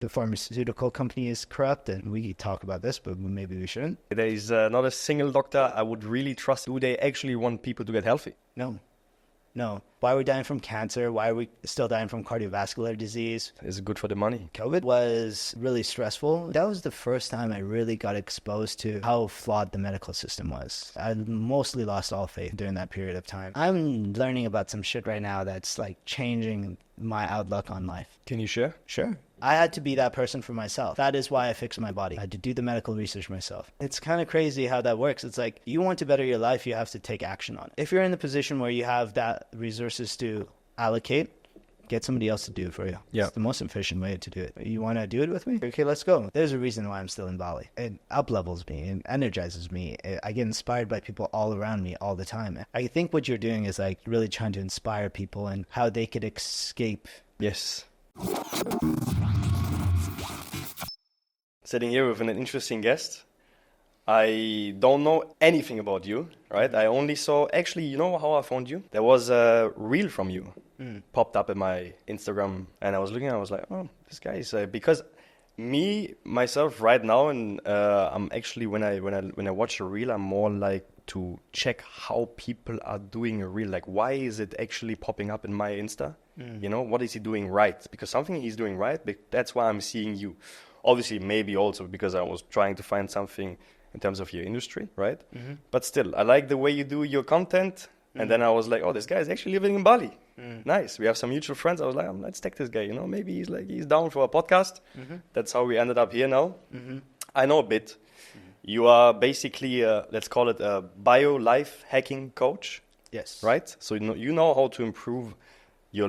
the pharmaceutical company is corrupt, and we talk about this, but maybe we shouldn't. There is not a single doctor I would really trust. Do they actually want people to get healthy? No. No. Why are we dying from cancer? Why are we still dying from cardiovascular disease? Is it good for the money? COVID was really stressful. That was the first time I really got exposed to how flawed the medical system was. I mostly lost all faith during that period of time. I'm learning about some shit right now that's like changing my outlook on life. Can you share? Sure. I had to be that person for myself. That is why I fixed my body. I had to do the medical research myself. It's kind of crazy how that works. It's like, you want to better your life, you have to take action on it. If you're in the position where you have that resources to allocate, get somebody else to do it for you. Yeah. It's the most efficient way to do it. You want to do it with me? Okay, let's go. There's a reason why I'm still in Bali. It up-levels me. It energizes me. I get inspired by people all around me all the time. I think what you're doing is like really trying to inspire people and how they could escape. Yes. Sitting here with an interesting guest. I don't know anything about you, right? I only saw, actually, you know how I found you? There was a reel from you popped up in my Instagram, and I was looking, I was like, oh, this guy is, because myself right now, and I'm actually, when I watch a reel, I'm more like to check how people are doing a reel. Like, why is it actually popping up in my Insta? You know, what is he doing right? Because something he's doing right, that's why I'm seeing you. Obviously, maybe also because I was trying to find something in terms of your industry, right? But still, I like the way you do your content. And then I was like, oh, this guy is actually living in Bali. Nice. We have some mutual friends. I was like, let's take this guy, you know, maybe he's down for a podcast. That's how we ended up here now. I know a bit. You are basically, let's call it a life hacking coach. Yes. Right? So you know how to improve how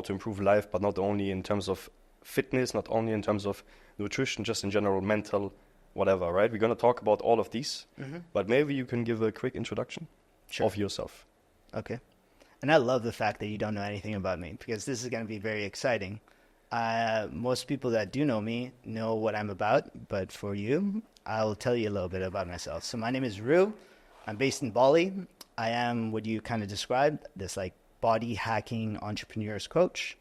to improve life, but not only in terms of fitness, not only in terms of nutrition, just in general, mental, whatever, right? We're going to talk about all of these, but maybe you can give a quick introduction of yourself. Okay. And I love the fact that you don't know anything about me, because this is going to be very exciting. Most people that do know me know what I'm about, but for you, I'll tell you a little bit about myself. So my name is Rue. I'm based in Bali. I am what you kind of described, this like body hacking entrepreneur's coach.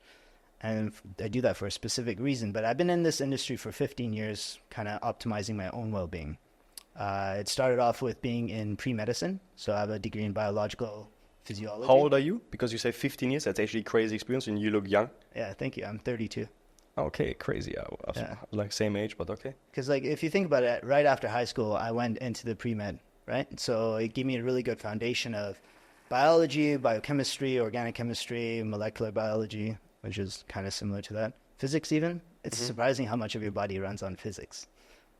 And I do that for a specific reason. But I've been in this industry for 15 years, kind of optimizing my own well-being. It started off with being in pre-medicine. So I have a degree in biological physiology. How old are you? Because you say 15 years. That's actually crazy experience and you look young. Yeah, thank you. I'm 32. Okay, crazy. I was like same age, but okay. Because like if you think about it, right after high school, I went into the pre-med, right? So it gave me a really good foundation of biology, biochemistry, organic chemistry, molecular biology, which is kind of similar to that. Physics even. It's surprising how much of your body runs on physics.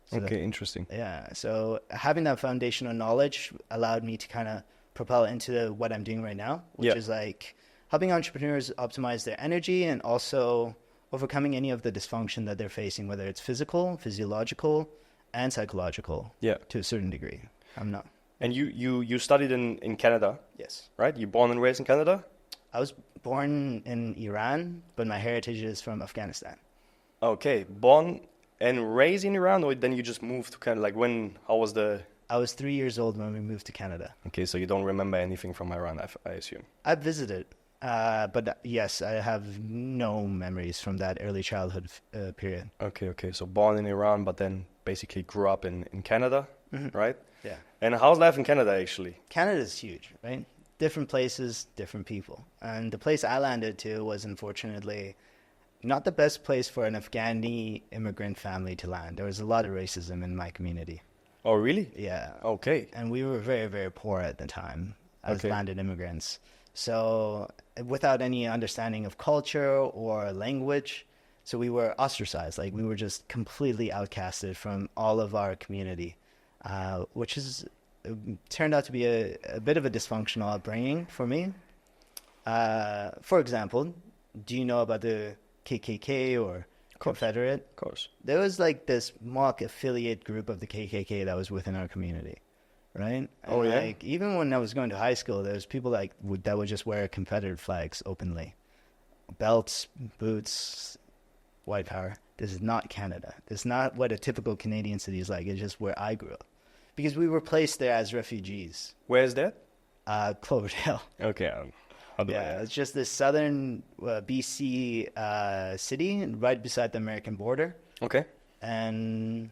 So okay, interesting. Yeah, so having that foundational knowledge allowed me to kind of propel into what I'm doing right now, which is like helping entrepreneurs optimize their energy and also overcoming any of the dysfunction that they're facing, whether it's physical, physiological, and psychological to a certain degree. I'm not. And you studied in Canada? Yes. Right? You born and raised in Canada? I was born in Iran, but my heritage is from Afghanistan. Okay, born and raised in Iran, or then you just moved to Canada? Like how was the... I was 3 years old when we moved to Canada. Okay, so you don't remember anything from Iran, I assume. I visited, but yes, I have no memories from that early childhood period. Okay, so born in Iran, but then basically grew up in Canada, right? Yeah. And how's life in Canada, actually? Canada's huge, right? Different places, different people. And the place I landed to was unfortunately not the best place for an Afghani immigrant family to land. There was a lot of racism in my community. Oh, really? Yeah. Okay. And we were very, very poor at the time as landed immigrants. So without any understanding of culture or language, so we were ostracized. Like we were just completely outcasted from all of our community, which is turned out to be a bit of a dysfunctional upbringing for me. For example, do you know about the KKK or Confederate? Of course. There was like this mock affiliate group of the KKK that was within our community, right? Oh, yeah? Like, even when I was going to high school, there was people like that would just wear Confederate flags openly. Belts, boots, white power. This is not Canada. This is not what a typical Canadian city is like. It's just where I grew up. Because we were placed there as refugees. Where is that? Cloverdale. Okay, Yeah, it's just this southern BC city right beside the American border. Okay. And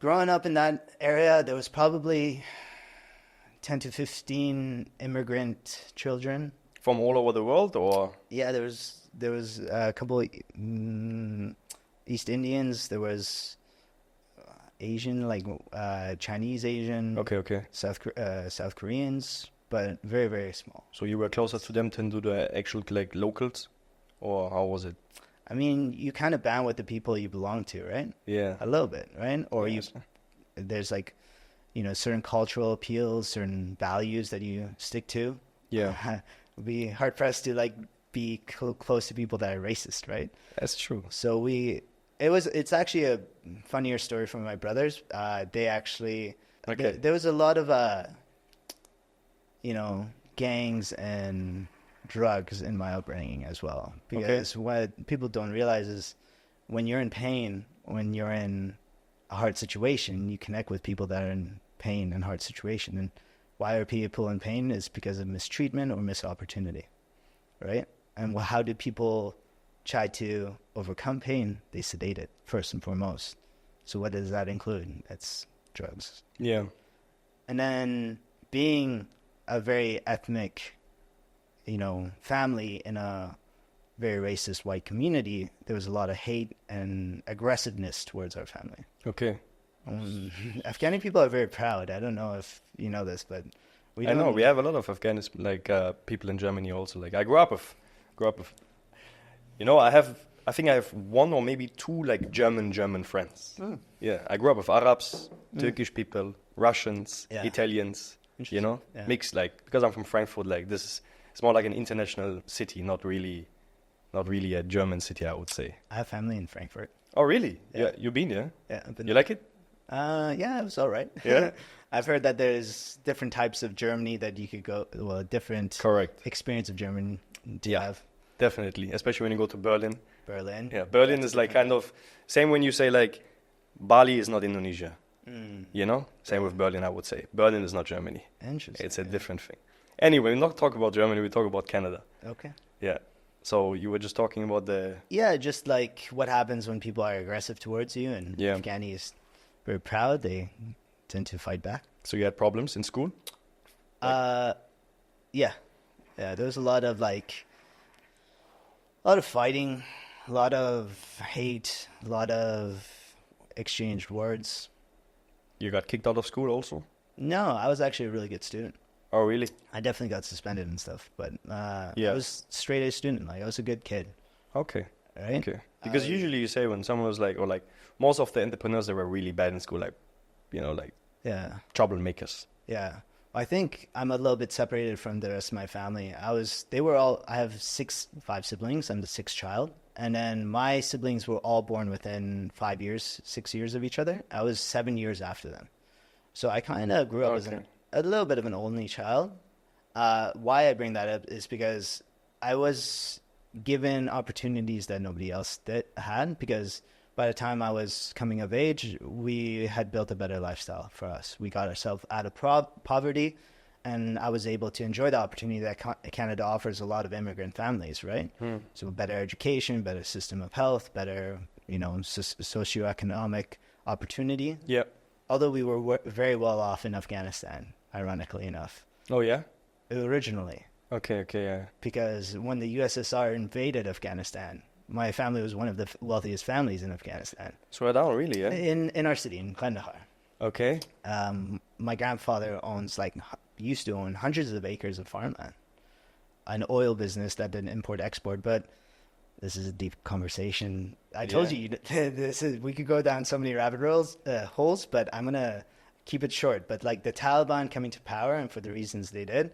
growing up in that area, there was probably 10 to 15 immigrant children. From all over the world, or? Yeah, there was a couple East Indians. There was Asian, like Chinese Asian. Okay. South Koreans, but very, very small. So you were closer to them than to the actual like locals, or how was it? I mean, you kind of band with the people you belong to, right? Yeah. A little bit, right? Or Yes. there's like, certain cultural appeals, certain values that you stick to. Yeah. Would be hard pressed to like be close to people that are racist, right? That's true. So it's actually a funnier story from my brothers. They actually, Okay. there was a lot of, gangs and drugs in my upbringing as well. Because what people don't realize is when you're in pain, when you're in a hard situation, you connect with people that are in pain and hard situation. And why are people in pain is because of mistreatment or missed opportunity, right? And how do people try to overcome pain? They sedate it first and foremost. So what does that include? That's drugs. Yeah. And then being a very ethnic, family in a very racist white community, there was a lot of hate and aggressiveness towards our family. Okay. Afghani people are very proud. I don't know if you know this, but I know we have a lot of Afghanis people in Germany also. Like I grew up with, I think I have one or maybe two like German friends. Oh. Yeah, I grew up with Arabs, Turkish people, Russians, Yeah. Italians. Yeah. Mixed because I'm from Frankfurt. Like it's more like an international city, not really a German city, I would say. I have family in Frankfurt. Oh really? Yeah. You've been there? Yeah, I've been. You like it? Yeah, it was all right. Yeah? I've heard that there's different types of Germany that you could go. Well, different Correct. experience of Germany to Yeah. have. Definitely, especially when you go to Berlin. Berlin. Yeah, Berlin is like kind of same when you say like Bali is not Indonesia. Same with Berlin, I would say. Berlin is not Germany. Interesting. It's a different thing. Anyway, we not talk about Germany, we talk about Canada. Okay. Yeah. So you were just talking about the... Yeah, just like what happens when people are aggressive towards you, and Yeah. Afghani is very proud. They tend to fight back. So you had problems in school? Yeah. There was a lot of fighting, a lot of hate, a lot of exchanged words. You got kicked out of school also? No, I was actually a really good student. Oh, really? I definitely got suspended and stuff, but Yeah. I was straight A student. Like I was a good kid, Okay. right? Okay. Because usually you say when someone was like, or like most of the entrepreneurs that were really bad in school, like, Yeah, troublemakers. yeah. I think I'm a little bit separated from the rest of my family. I have 5 siblings. I'm the 6th child. And then my siblings were all born within 6 years of each other. I was 7 years after them. So I kind of grew up as a little bit of an only child. Why I bring that up is because I was given opportunities that nobody else had, because by the time I was coming of age, we had built a better lifestyle for us. We got ourselves out of poverty, and I was able to enjoy the opportunity that Canada offers a lot of immigrant families, right? So better education, better system of health, better, socioeconomic opportunity. Yeah. Although we were very well off in Afghanistan, ironically enough, Oh, yeah? originally. Okay, yeah. Because when the USSR invaded Afghanistan, my family was one of the wealthiest families in Afghanistan. So down, really, yeah? In our city, in Kandahar. Okay. My grandfather used to own hundreds of acres of farmland, an oil business that did import-export, but this is a deep conversation. I told you we could go down so many rabbit holes, but I'm going to keep it short. But like the Taliban coming to power, and for the reasons they did,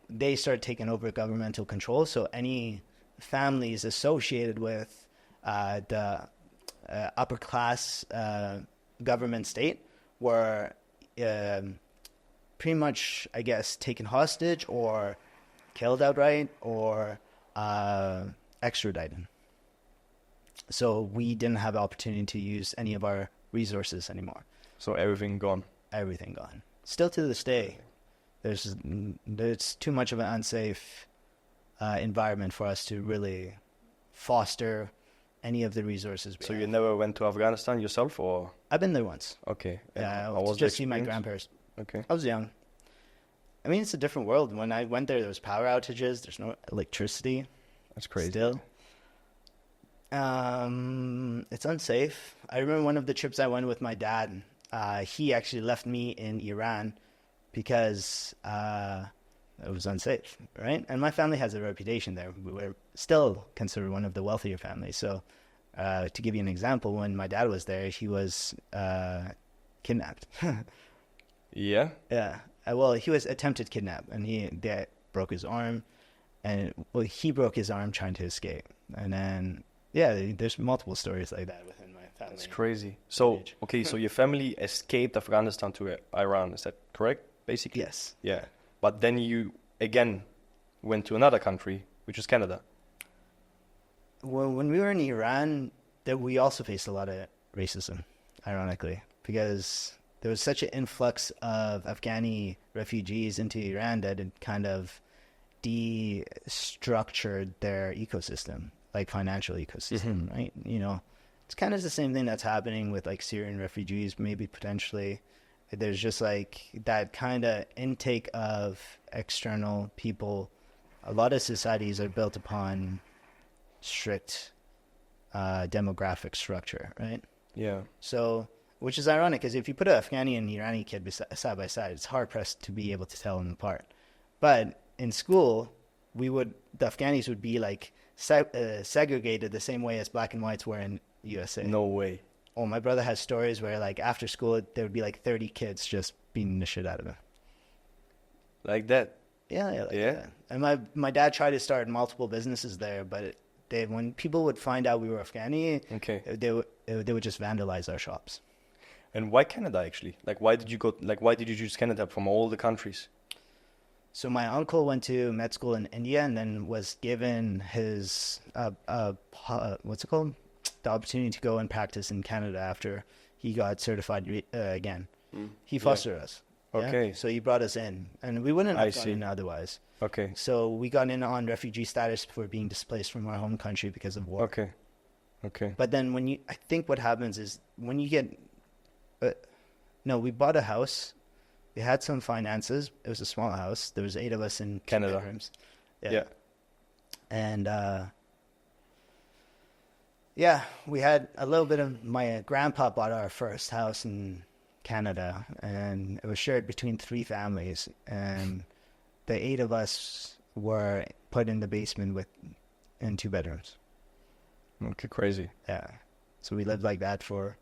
they started taking over governmental control. So any families associated with the upper class government state were pretty much, I guess, taken hostage or killed outright or extradited. So we didn't have the opportunity to use any of our resources anymore. So everything gone. Everything gone. Still to this day, There's too much of an unsafe environment for us to really foster any of the resources. So you never went to Afghanistan yourself, or? I've been there once. Okay. Yeah, how was just the see my experience? grandparents. Okay. I was young. I mean, it's a different world. When I went there was power outages. There's no electricity. That's crazy. Still. It's unsafe. I remember one of the trips I went with my dad. He actually left me in Iran because it was unsafe, right? And my family has a reputation there. We're still considered one of the wealthier families. So to give you an example, when my dad was there, he was kidnapped. Yeah. Yeah. Well, he was attempted kidnap, and they broke his arm, and he broke his arm trying to escape. And then, yeah, there's multiple stories like that within my family. That's crazy. So, okay, so your family escaped Afghanistan to Iran, is that correct, basically? Yes. Yeah. But then you, again, went to another country, which is Canada. Well, when we were in Iran, we also faced a lot of racism, ironically, because there was such an influx of Afghani refugees into Iran that it kind of destructured their ecosystem, like financial ecosystem, right? You know, it's kind of the same thing that's happening with like Syrian refugees, maybe potentially. There's just like that kind of intake of external people. A lot of societies are built upon strict demographic structure, right? Yeah. So, which is ironic, because if you put an Afghani and Irani kid side by side, it's hard pressed to be able to tell them apart. But in school, the Afghanis would be like segregated the same way as black and whites were in USA. No way. Oh, my brother has stories where like after school there would be like 30 kids just beating the shit out of him. Like that? Yeah, like that. And my dad tried to start multiple businesses there, but when people would find out we were Afghani, they would just vandalize our shops. And why Canada, actually? Like, why did you choose Canada from all the countries? So my uncle went to med school in India and then was given his what's it called? The opportunity to go and practice in Canada after he got certified again. He fostered us. Okay. Yeah? So he brought us in, and we wouldn't have gotten in otherwise. Okay. So we got in on refugee status for being displaced from our home country because of war. Okay. Okay. But then I think what happens is when you get, we bought a house. We had some finances. It was a small house. There was 8 of us in Canada. 2 bedrooms. Yeah. And we had a little bit of, my grandpa bought our first house in Canada, and it was shared between 3 families, and the 8 of us were put in the basement in 2 bedrooms. Okay, crazy. Yeah. So we lived like that for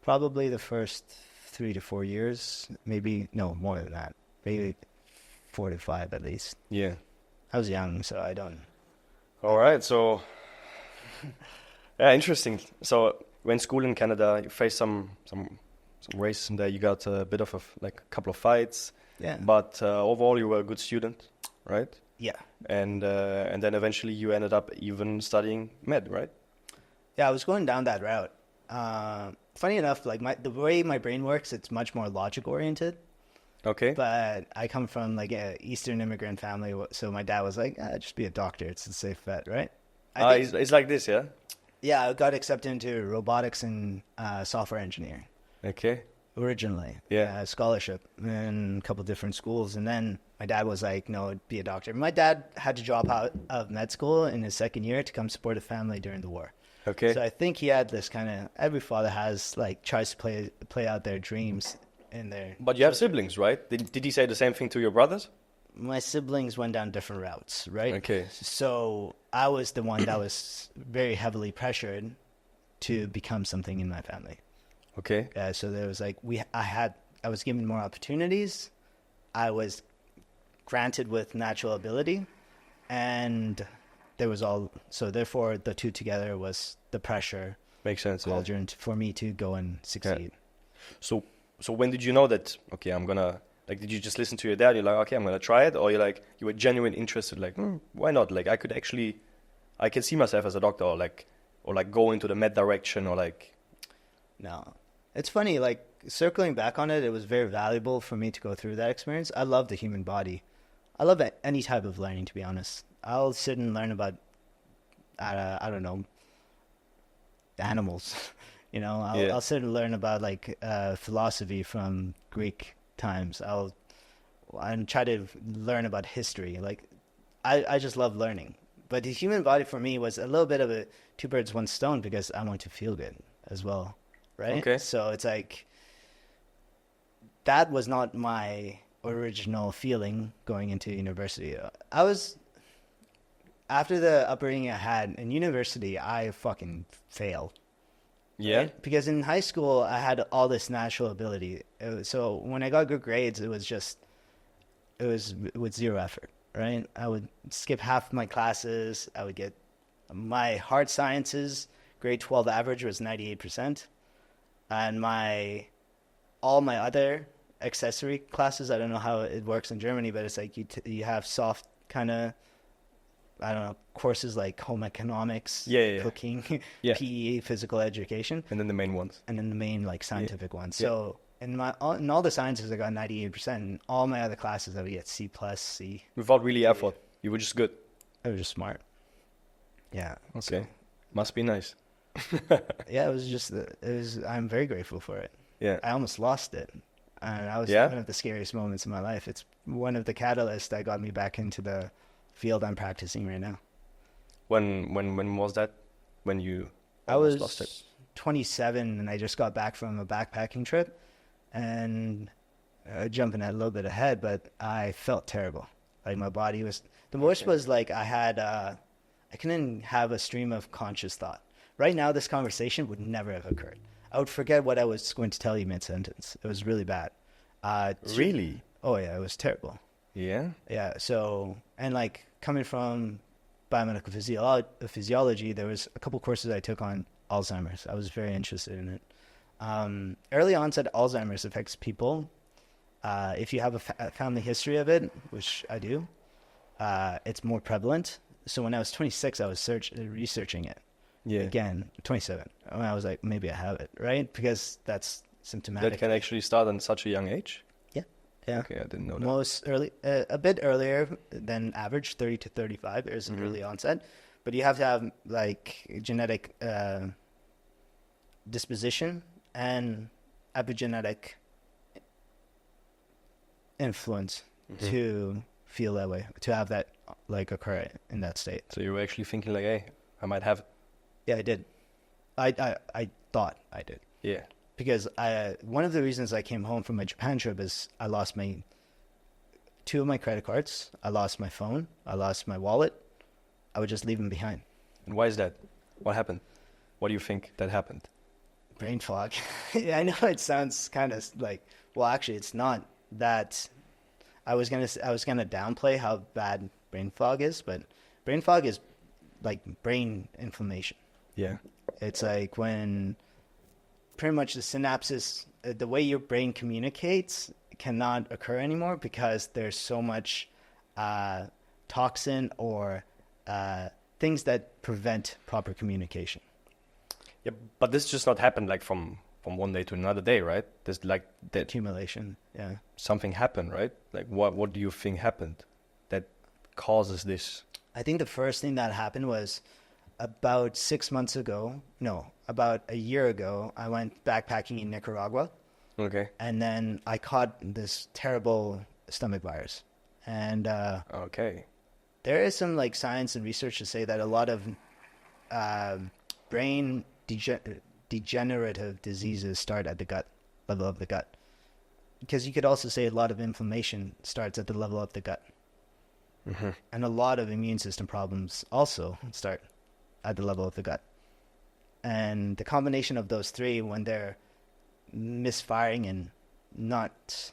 probably the first 3 to 4 years, maybe, no, more than that, maybe 4 to 5 at least. Yeah. I was young, so I don't. All right, so yeah, interesting. So when school in Canada, you faced some racism there. You got a bit of a couple of fights. Yeah. But overall, you were a good student, right? Yeah. And then eventually you ended up even studying med, right? Yeah, I was going down that route. Funny enough, like the way my brain works, it's much more logic oriented. Okay. But I come from like a Eastern immigrant family, so my dad was like, just be a doctor. It's a safe bet, right? It's like this, yeah? Yeah, I got accepted into robotics and software engineering. Okay. Originally. Yeah. Scholarship in a couple different schools. And then my dad was like, no, be a doctor. My dad had to drop out of med school in his second year to come support a family during the war. Okay. So I think he had this kind of, every father has, like, tries to play out their dreams in their... But you have siblings, right? Did he say the same thing to your brothers? My siblings went down different routes, right? Okay. So I was the one that was very heavily pressured to become something in my family. Okay. So there was like, I was given more opportunities. I was granted with natural ability, and there was so therefore the two together was the pressure. Makes sense. Cauldron for me to go and succeed. Yeah. So when did you know that, okay, I'm gonna, like, did you just listen to your dad? You're like, okay, I'm gonna try it, or you were genuinely interested, like, why not? Like, I can see myself as a doctor, or go into the med direction, or like. No, it's funny. Like circling back on it, it was very valuable for me to go through that experience. I love the human body. I love any type of learning, to be honest. I'll sit and learn about, I don't know, animals. I'll sit and learn about like philosophy from Greek times. I'll try to learn about history. Like, I just love learning. But the human body for me was a little bit of a two birds, one stone, because I want to feel good as well, right? Okay. So it's like, that was not my original feeling going into university. After the upbringing I had in university, I fucking failed. Yeah. Right? Because in high school, I had all this natural ability. So when I got good grades, it was with zero effort, right? I would skip half my classes. I would get my hard sciences, grade 12 average was 98%. And all my other accessory classes, I don't know how it works in Germany, but it's like you have soft kind of, I don't know, courses like home economics, cooking, PE, physical education. And then the main ones. And then the main like scientific ones. So in all the sciences, I got 98%. And all my other classes, I would get C+, C. Without really effort. You were just good. I was just smart. Yeah. Okay. So, must be nice. yeah, I'm very grateful for it. Yeah. I almost lost it. And that was one of the scariest moments in my life. It's one of the catalysts that got me back into the field I'm practicing right now. When was that? When you I was lost it? 27 and I just got back from a backpacking trip, and jumping a little bit ahead, but I felt terrible. Like my body was, the worst was like I couldn't have a stream of conscious thought. Right now, this conversation would never have occurred. I would forget what I was going to tell you mid-sentence. It was really bad. Really? Oh yeah, it was terrible. Yeah? Yeah, so, and like coming from biomedical physiology, there was a couple courses I took on Alzheimer's. I was very interested in it. Early onset Alzheimer's affects people. If you have a family history of it, which I do, it's more prevalent. So when I was 26, I was researching it. Yeah. Again, 27. When I was like, maybe I have it, right? Because that's symptomatic. That can actually start at such a young age? Yeah. Okay, I didn't know that. Most early, a bit earlier than average, 30 to 35 is an early onset. But you have to have like genetic disposition and epigenetic influence to feel that way, to have that like occur in that state. So you were actually thinking like, hey, I might have it. Yeah, I did. I thought I did. Yeah. Because one of the reasons I came home from my Japan trip is I lost two of my credit cards. I lost my phone. I lost my wallet. I would just leave them behind. And why is that? What happened? What do you think that happened? Brain fog. I know it sounds kind of like, well, actually, it's not that. I was gonna downplay how bad brain fog is, but brain fog is like brain inflammation. Yeah. It's like when pretty much the synapses, the way your brain communicates cannot occur anymore because there's so much toxin or things that prevent proper communication. Yeah, but this just not happened like from one day to another day, right? There's like that Accumulation, yeah. Something happened, right? Like what do you think happened that causes this? I think the first thing that happened was about 6 months ago. No, about a year ago, I went backpacking in Nicaragua. Okay. And then I caught this terrible stomach virus. And okay. There is some like science and research to say that a lot of brain degenerative diseases start at the gut, level of the gut. Because you could also say a lot of inflammation starts at the level of the gut. Mm-hmm. And a lot of immune system problems also start at the level of the gut. And the combination of those three, when they're misfiring and not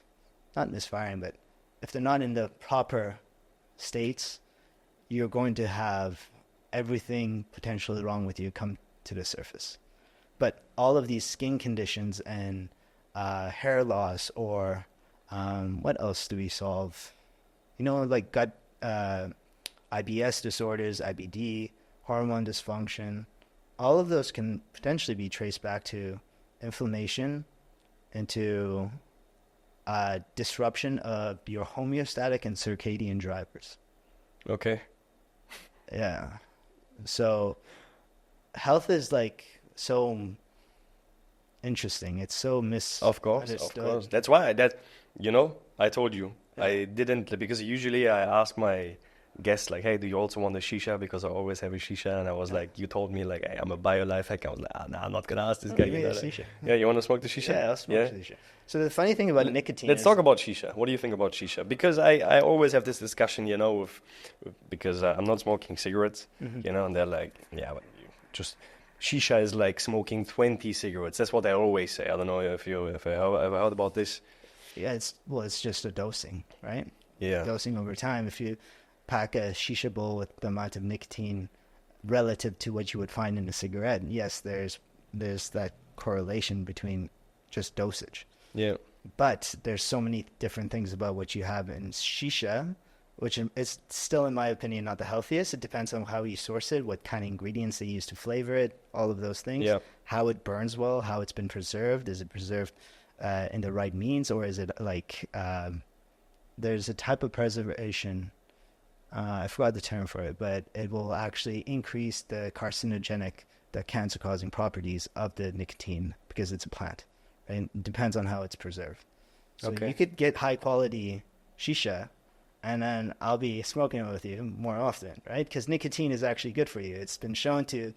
misfiring, but if they're not in the proper states, you're going to have everything potentially wrong with you come to the surface. But all of these skin conditions and hair loss or what else do we solve? Like gut IBS disorders, IBD, hormone dysfunction, all of those can potentially be traced back to inflammation into disruption of your homeostatic and circadian drivers. Okay. Yeah. So health is like so interesting. It's so Of course. misunderstood. That's why I told you. Yeah. I didn't, because usually I ask my guests like, hey, do you also want a shisha? Because I always have a shisha. And I was like, you told me like, hey, I'm a bio-life hack. I was like, nah, I'm not going to ask this guy. Give me a shisha. Yeah, you want to smoke the shisha? Yeah, I'll smoke shisha. So the funny thing about nicotine Let's is, talk about shisha. What do you think about shisha? Because I always have this discussion, because I'm not smoking cigarettes, and they're like, yeah, but just shisha is like smoking 20 cigarettes. That's what I always say. I don't know if you ever heard about this. yeah, it's just a dosing, right? Yeah. Dosing over time. If you pack a shisha bowl with the amount of nicotine relative to what you would find in a cigarette, yes, there's that correlation between just dosage. Yeah. But there's so many different things about what you have in shisha, which is still, in my opinion, not the healthiest. It depends on how you source it, what kind of ingredients they use to flavor it, all of those things. Yeah. How it burns well, how it's been preserved. Is it preserved in the right means, or is it like there's a type of preservation, I forgot the term for it, but it will actually increase the carcinogenic, the cancer-causing properties of the nicotine because it's a plant. Right? It depends on how it's preserved. So Okay. you could get high-quality shisha, and then I'll be smoking it with you more often, right? Because nicotine is actually good for you. It's been shown to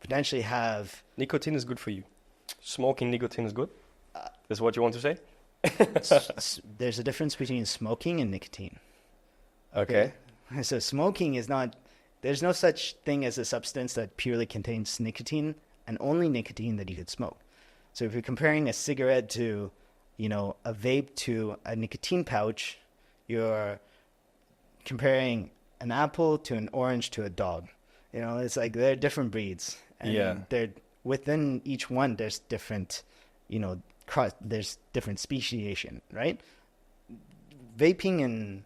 potentially have... Nicotine is good for you. Smoking nicotine is good? That's what you want to say? There's a difference between smoking and nicotine. Okay. So smoking is not... There's no such thing as a substance that purely contains nicotine, and only nicotine that you could smoke. So if you're comparing a cigarette to, a vape to a nicotine pouch, you're comparing an apple to an orange to a dog. It's like they're different breeds. And Yeah. they're within each one, there's different, there's different speciation, right? Vaping and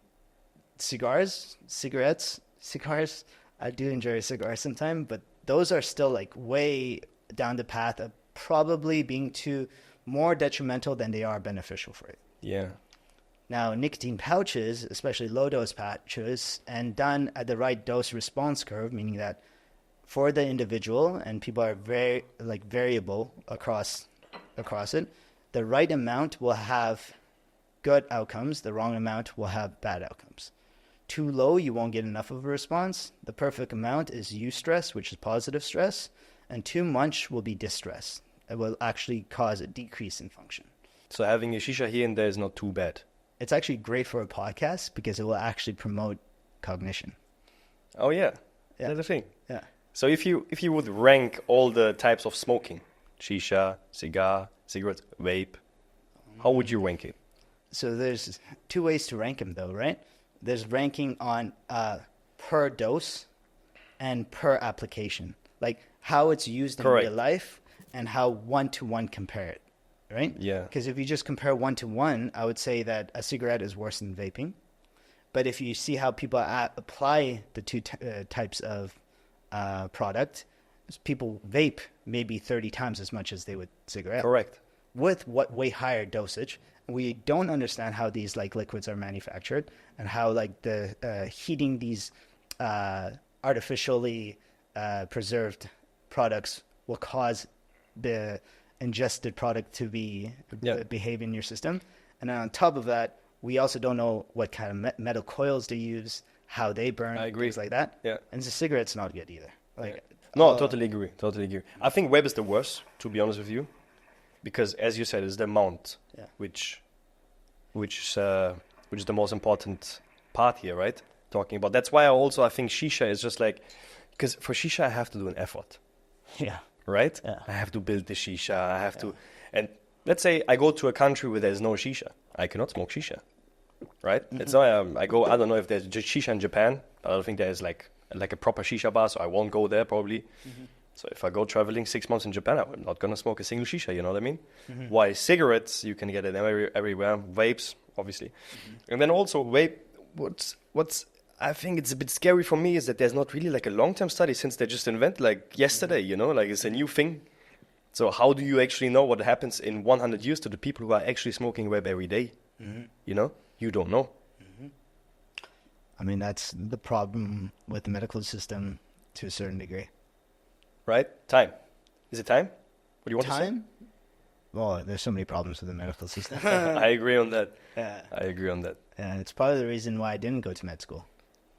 cigars, I do enjoy a cigar sometimes, but those are still like way down the path of probably being more detrimental than they are beneficial for you. Yeah. Now, nicotine pouches, especially low-dose pouches, and done at the right dose-response curve, meaning that for the individual, and people are very variable across it, the right amount will have good outcomes. The wrong amount will have bad outcomes. Too low, you won't get enough of a response. The perfect amount is eustress, which is positive stress, and too much will be distress. It will actually cause a decrease in function. So having a shisha here and there is not too bad. It's actually great for a podcast because it will actually promote cognition. Oh yeah. Yeah. That's the thing. Yeah. So if you would rank all the types of smoking, shisha, cigar, cigarette, vape, how would you rank it? So there's two ways to rank them though, right? There's ranking on per dose and per application. Like how it's used in Correct. real life and how one-to-one compare it, right? Yeah. Because if you just compare one-to-one, I would say that a cigarette is worse than vaping. But if you see how people apply the two types of product, people vape maybe 30 times as much as they would cigarette. Correct. With way higher dosage. We don't understand how these liquids are manufactured and how the heating these artificially preserved products will cause the ingested product to behave in your system. And then on top of that, we also don't know what kind of metal coils they use, how they burn, I agree. things like that. Yeah. And the cigarette's not good either. No, totally agree. I think vape is the worst, to be honest with you, because as you said, it's the amount, which is the most important part here, right? Talking about that's why I think shisha is just because for shisha I have to do an effort. Yeah. Right? Yeah. I have to build the shisha. I have to, and let's say I go to a country where there's no shisha, I cannot smoke shisha, right? Mm-hmm. It's not. I go. I don't know if there's just shisha in Japan. I don't think there's like a proper shisha bar, so I won't go there probably. Mm-hmm. So if I go traveling 6 months in Japan, I'm not gonna smoke a single shisha. You know what I mean? Mm-hmm. Why cigarettes? You can get it everywhere. Vapes, obviously, and then also vape. What's I think it's a bit scary for me is that there's not really a long-term study since they just invented yesterday, it's a new thing. So how do you actually know what happens in 100 years to the people who are actually smoking vape every day? You know, you don't know. I mean, that's the problem with the medical system to a certain degree. Right? Time. Is it time? What do you want to say? Time? Well, there's so many problems with the medical system. I agree on that. Yeah. I agree on that. And it's part of the reason why I didn't go to med school.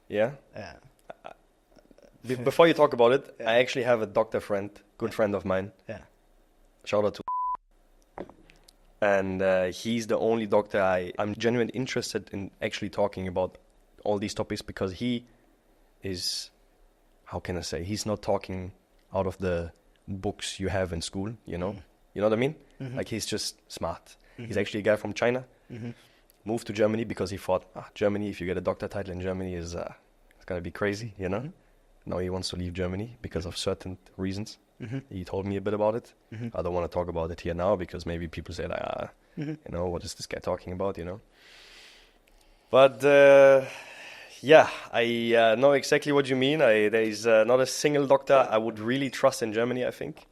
Yeah? Yeah. Before you talk about it, I actually have a doctor friend, good friend of mine. Yeah. Shout out to. And he's the only doctor I'm genuinely interested in actually talking about all these topics, because he is, how can I say, he's not talking out of the books you have in school, you know? You know what I mean? Like, he's just smart. He's actually a guy from China, moved to Germany because he thought, Germany, if you get a doctor title in Germany, it's going to be crazy, you know? Now he wants to leave Germany because of certain reasons. He told me a bit about it. I don't want to talk about it here now because maybe people say, like, you know, what is this guy talking about, you know? But, yeah, I know exactly what you mean. There is not a single doctor I would really trust in Germany, I think.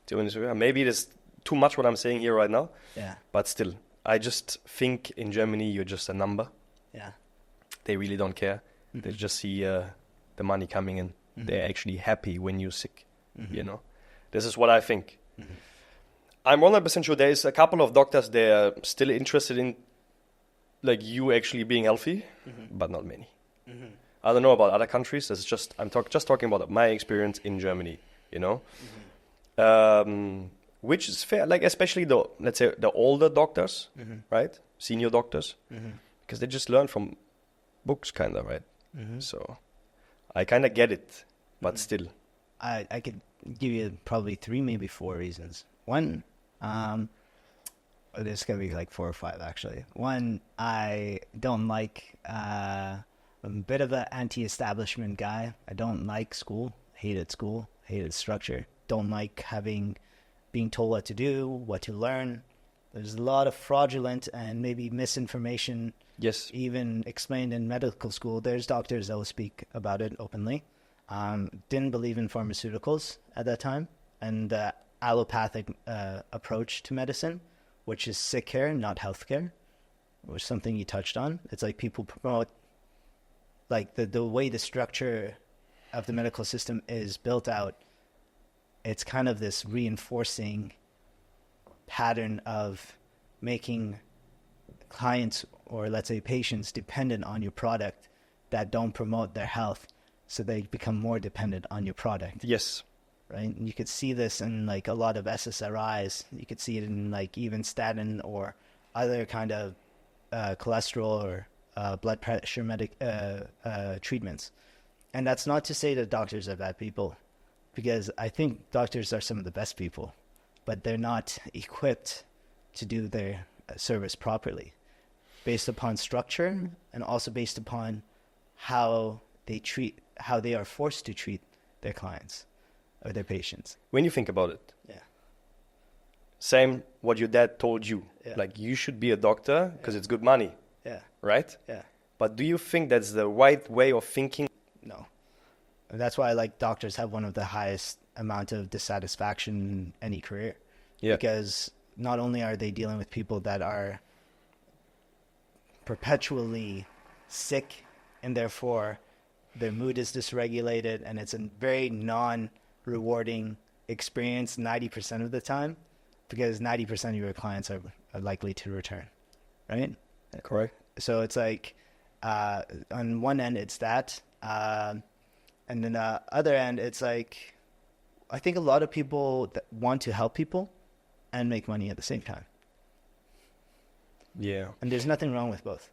To be honest with you. Maybe it is too much what I'm saying here right now. Yeah. But still, I just think in Germany you're just a number. Yeah. They really don't care. They just see the money coming in. They're actually happy when you're sick, you know. This is what I think. I'm 100% sure there is a couple of doctors they're still interested in, like, you actually being healthy, but not many. I don't know about other countries. This is just just talking about my experience in Germany, you know. Which is fair, like, especially let's say the older doctors, right? Senior doctors, because they just learn from books, kind of, right? So I kind of get it, but still. I could give you probably 3, maybe 4 reasons. One, there's going to be like 4 or 5, actually. One, I don't like, I'm a bit of an anti-establishment guy. I don't like school, hated structure. Don't like being told what to do, what to learn. There's a lot of fraudulent and maybe misinformation. Yes. Even explained in medical school. There's doctors that will speak about it openly. Didn't believe in pharmaceuticals at that time, and the allopathic approach to medicine, which is sick care, not health care, was something you touched on. It's like people promote, like the way the structure of the medical system is built out. It's kind of this reinforcing pattern of making clients, or let's say patients, dependent on your product that don't promote their health, so they become more dependent on your product. Yes. Right? And you could see this in like a lot of SSRIs. You could see it in like even statin or other kind of cholesterol or blood pressure treatments. And that's not to say that doctors are bad people, because I think doctors are some of the best people, but they're not equipped to do their service properly, based upon structure and also based upon how they are forced to treat their clients or their patients. When you think about it, same what your dad told you, like, you should be a doctor because it's good money, right? Yeah. But do you think that's the right way of thinking? No. And that's why, like, doctors have one of the highest amount of dissatisfaction in any career. Yeah. Because not only are they dealing with people that are perpetually sick, and therefore their mood is dysregulated, and it's a very non-rewarding experience 90% of the time, because 90% of your clients are likely to return, right? Correct. So it's like, on one end, it's that. And then the other end, it's like, I think a lot of people that want to help people and make money at the same time. Yeah. And there's nothing wrong with both.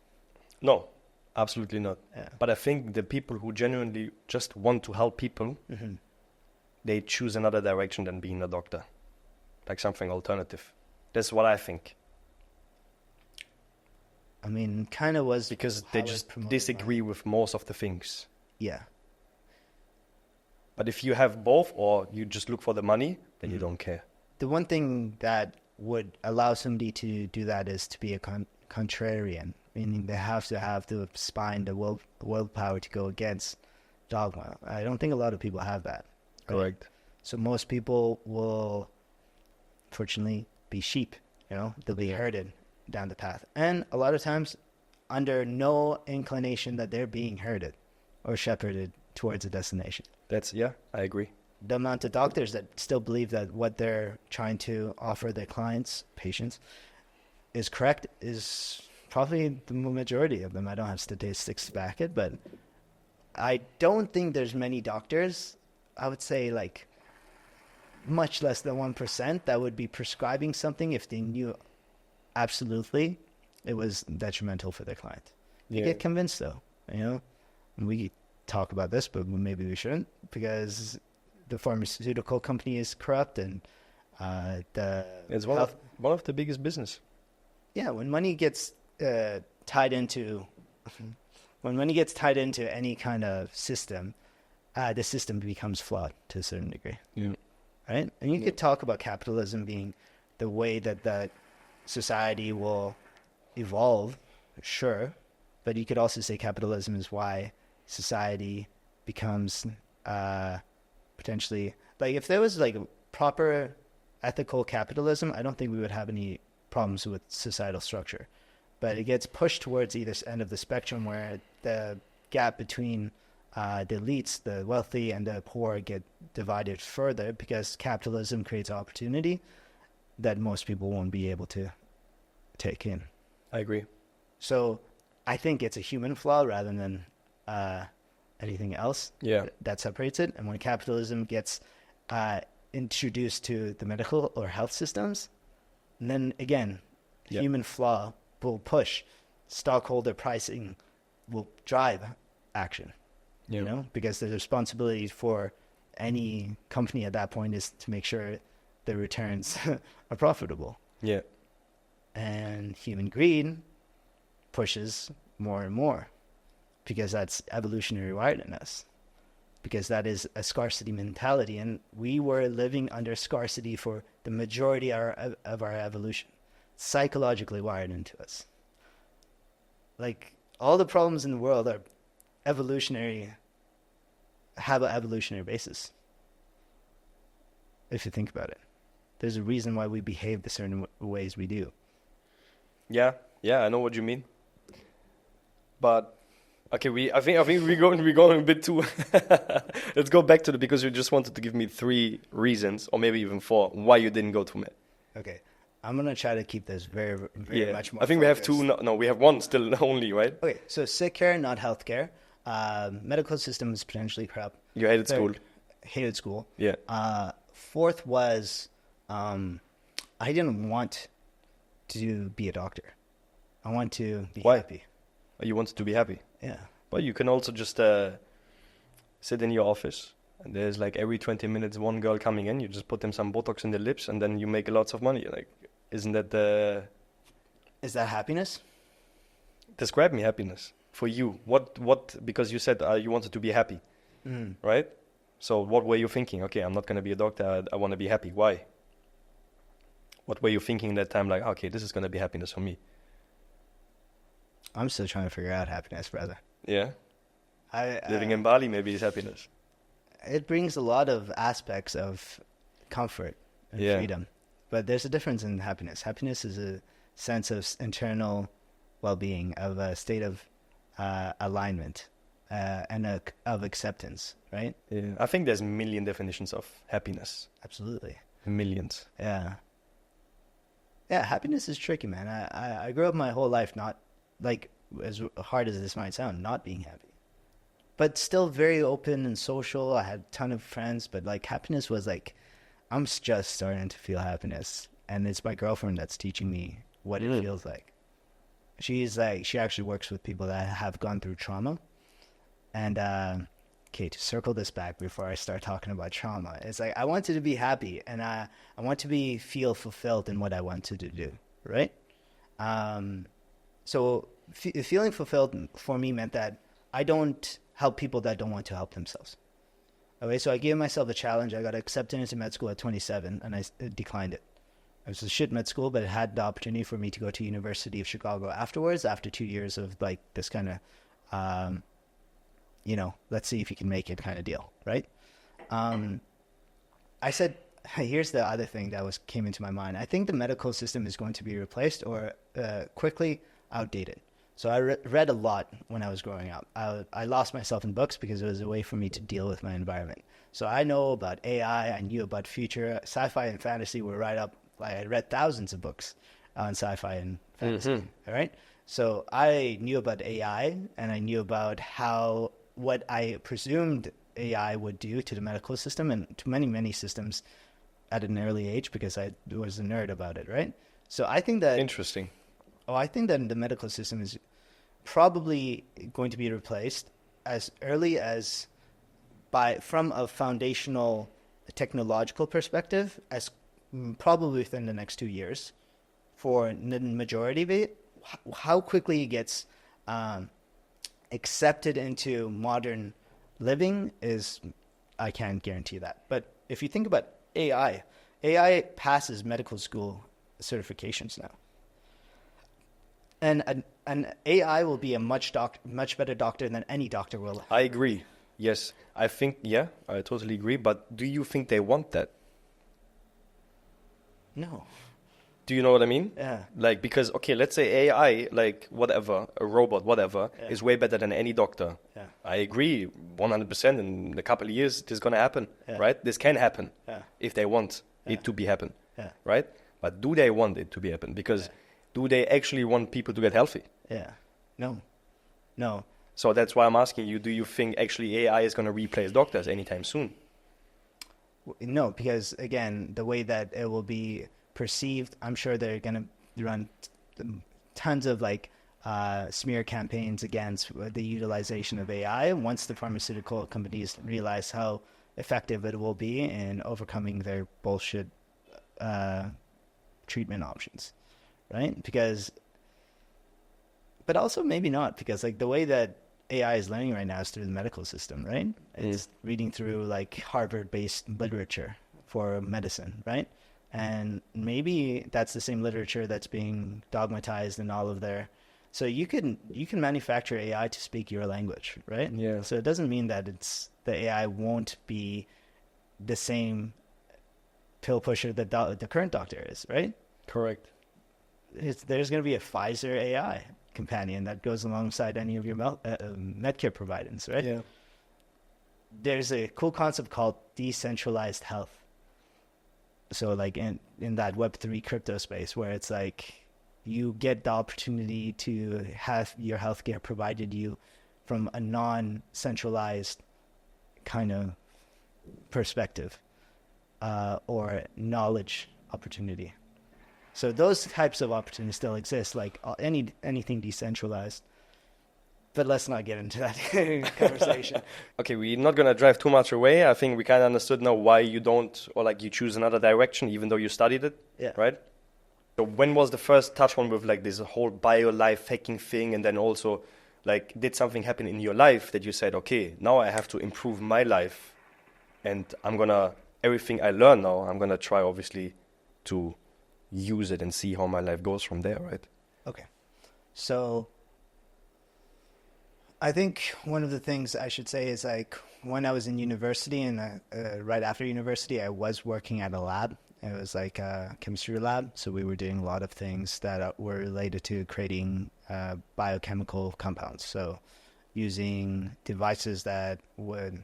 No, absolutely not. Yeah. But I think the people who genuinely just want to help people, they choose another direction than being a doctor, like something alternative. That's what I think. I mean, kind of was because they just disagree with most of the things. Yeah. But if you have both, or you just look for the money, then you don't care. The one thing that would allow somebody to do that is to be a contrarian, meaning they have to have the spine, the willpower to go against dogma. I don't think a lot of people have that. Right? Correct. So most people will unfortunately be sheep. They'll be herded down the path, and a lot of times under no inclination that they're being herded or shepherded towards a destination. I agree. The amount of doctors that still believe that what they're trying to offer their clients, patients, is correct is probably the majority of them. I don't have statistics to back it, but I don't think there's many doctors, I would say like much less than 1%, that would be prescribing something if they knew absolutely it was detrimental for their client. You get convinced though, we talk about this, but maybe we shouldn't, because the pharmaceutical company is corrupt, and it's one of the biggest business. Yeah, when money gets tied into any kind of system, the system becomes flawed to a certain degree. Yeah. Right? And you could talk about capitalism being the way that society will evolve, sure, but you could also say capitalism is why society becomes potentially, like, if there was like a proper ethical capitalism, I don't think we would have any problems with societal structure. But it gets pushed towards either end of the spectrum, where the gap between the elites, the wealthy, and the poor get divided further, because capitalism creates opportunity that most people won't be able to take in. I agree. So I think it's a human flaw rather than anything else that separates it. And when capitalism gets introduced to the medical or health systems, then again, human flaw will push. Stockholder pricing will drive action, because the responsibility for any company at that point is to make sure the returns are profitable. Yeah. And human greed pushes more and more, because that's evolutionary wired in us, because that is a scarcity mentality, and we were living under scarcity for the majority of our evolution, psychologically wired into us. Like, all the problems in the world are evolutionary, have an evolutionary basis. If you think about it, there's a reason why we behave the certain ways we do. Yeah, I know what you mean. But okay, I think we're going a bit too. Let's go back to because you just wanted to give me 3 reasons, or maybe even 4, why you didn't go to med. Okay, I'm gonna try to keep this very much more. I think focused. we have 2. No, we have 1 still only, right? Okay, so sick care, not health care. Medical system is potentially corrupt. You hated school. Hated school. Yeah. 4th was I didn't want to be a doctor. I want to be happy. Oh, you wanted to be happy? Yeah. Well, you can also just sit in your office, and there's like every 20 minutes one girl coming in. You just put them some Botox in the lips, and then you make lots of money. Like, isn't that Is that happiness? Describe me happiness for you. What? Because you said you wanted to be happy, right? So what were you thinking? Okay, I'm not going to be a doctor. I want to be happy. Why? What were you thinking that time? Like, okay, this is going to be happiness for me. I'm still trying to figure out happiness, brother. Yeah. Living in Bali maybe is happiness. It brings a lot of aspects of comfort and freedom. But there's a difference in happiness. Happiness is a sense of internal well-being, of a state of alignment, and of acceptance, right? Yeah. I think there's a million definitions of happiness. Absolutely. Millions. Yeah. Yeah, happiness is tricky, man. I grew up my whole life not, like, as hard as this might sound, not being happy. But still very open and social. I had a ton of friends, but like happiness was like, I'm just starting to feel happiness. And it's my girlfriend that's teaching me what it feels like. She actually works with people that have gone through trauma. And, okay, to circle this back before I start talking about trauma, it's like, I wanted to be happy, and I want to feel fulfilled in what I wanted to do, right? So feeling fulfilled for me meant that I don't help people that don't want to help themselves. Okay, so I gave myself a challenge. I got accepted into med school at 27, and I declined it. It was a shit med school, but it had the opportunity for me to go to University of Chicago afterwards, after 2 years of like this kind of, let's see if you can make it kind of deal, right? I said, here's the other thing that came into my mind. I think the medical system is going to be replaced or quickly outdated. So I read a lot when I was growing up. I lost myself in books because it was a way for me to deal with my environment. So I know about AI. I knew about future. Sci-fi and fantasy were right up. I read thousands of books on sci-fi and fantasy. All right. So I knew about AI, and I knew about what I presumed AI would do to the medical system and to many, many systems at an early age because I was a nerd about it, right? So I think that... Interesting. I think that the medical system is probably going to be replaced as early as from a foundational technological perspective as probably within the next 2 years for the majority of it. How quickly it gets accepted into modern living is, I can't guarantee that. But if you think about AI passes medical school certifications now. And an AI will be a much better doctor than any doctor will. I agree. Yes. I think, yeah, I totally agree. But do you think they want that? No. Do you know what I mean? Yeah. Like, because, okay, let's say AI, like, whatever, a robot, whatever, Yeah. is way better than any doctor. Yeah. I agree 100%. In a couple of years, this is going to happen, Yeah. right? This can happen Yeah. if they want it to be happen, Yeah. right? But do they want it to be happen? Because do they actually want people to get healthy? Yeah. No. So that's why I'm asking you, do you think actually AI is going to replace doctors anytime soon? No, because, again, the way that it will be perceived, I'm sure they're going to run tons of smear campaigns against the utilization of AI once the pharmaceutical companies realize how effective it will be in overcoming their bullshit treatment options, right? But also maybe not, because the way that AI is learning right now is through the medical system, right? It's reading through Harvard-based literature for medicine, right? And maybe that's the same literature that's being dogmatized in all of their... So you can manufacture AI to speak your language, right? Yeah. So it doesn't mean that the AI won't be the same pill pusher that the current doctor is, right? Correct. There's going to be a Pfizer AI companion that goes alongside any of your Medcare providers, right? Yeah. There's a cool concept called decentralized health. So in that Web3 crypto space where it's you get the opportunity to have your healthcare provided you from a non-centralized kind of perspective or knowledge opportunity. So those types of opportunities still exist, anything decentralized. But let's not get into that conversation. Okay, we're not going to drive too much away. I think we kind of understood now why you don't, or you choose another direction, even though you studied it, Yeah. right? So when was the first touch on with this whole life hacking thing, and then also did something happen in your life that you said, okay, now I have to improve my life, and everything I learn now, I'm going to try obviously to use it and see how my life goes from there, right? Okay. So I think one of the things I should say is when I was in university and right after university, I was working at a lab. It was a chemistry lab. So we were doing a lot of things that were related to creating biochemical compounds. So using devices that would,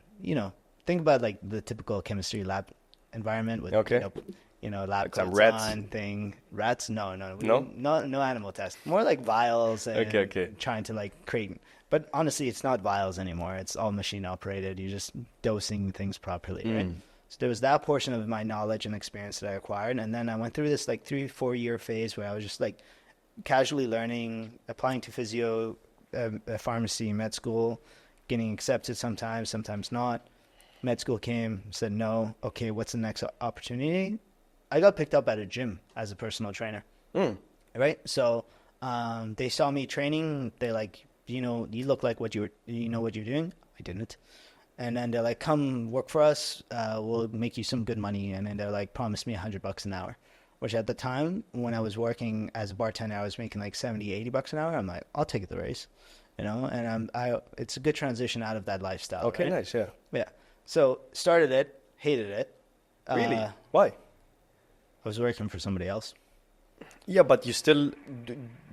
think about the typical chemistry lab environment with, lab coats rats on thing. Rats? No. No animal tests. More vials and trying to create. But honestly, it's not vials anymore. It's all machine operated. You're just dosing things properly, right? So there was that portion of my knowledge and experience that I acquired. And then I went through this 3-4 year phase where I was just casually learning, applying to physio, pharmacy, med school, getting accepted sometimes not. Med school came, said no. Okay, what's the next opportunity? I got picked up at a gym as a personal trainer. Right? So they saw me training. They're you look like what you're doing. I didn't. And then they're come work for us. We'll make you some good money. And then they're promise me $100 an hour, which at the time when I was working as a bartender, I was making $70-$80 an hour. I'm I'll take the raise, and it's a good transition out of that lifestyle. Okay, right? nice. Yeah. Yeah. So started it, hated it, Really? Uh, Why? I was working for somebody else. Yeah, but you still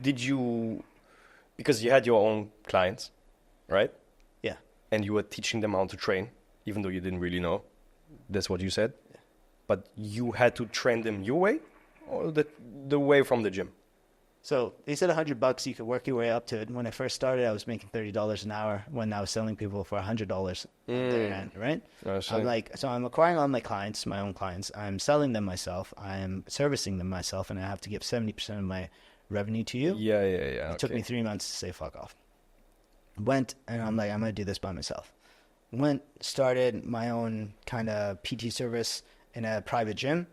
did you because you had your own clients, right? Yeah. And you were teaching them how to train, even though you didn't really know. That's what you said. Yeah. But you had to train them your way, or the way from the gym. So they said $100 you could work your way up to it. When I first started, I was making $30 an hour when I was selling people for $100 their end, right? I'm like, so I'm acquiring all my clients, my own clients. I'm selling them myself. I'm servicing them myself, and I have to give 70% of my revenue to you. Yeah. It took me 3 months to say fuck off. Went, and I'm like, I'm going to do this by myself. Went, started my own kind of PT service in a private gym.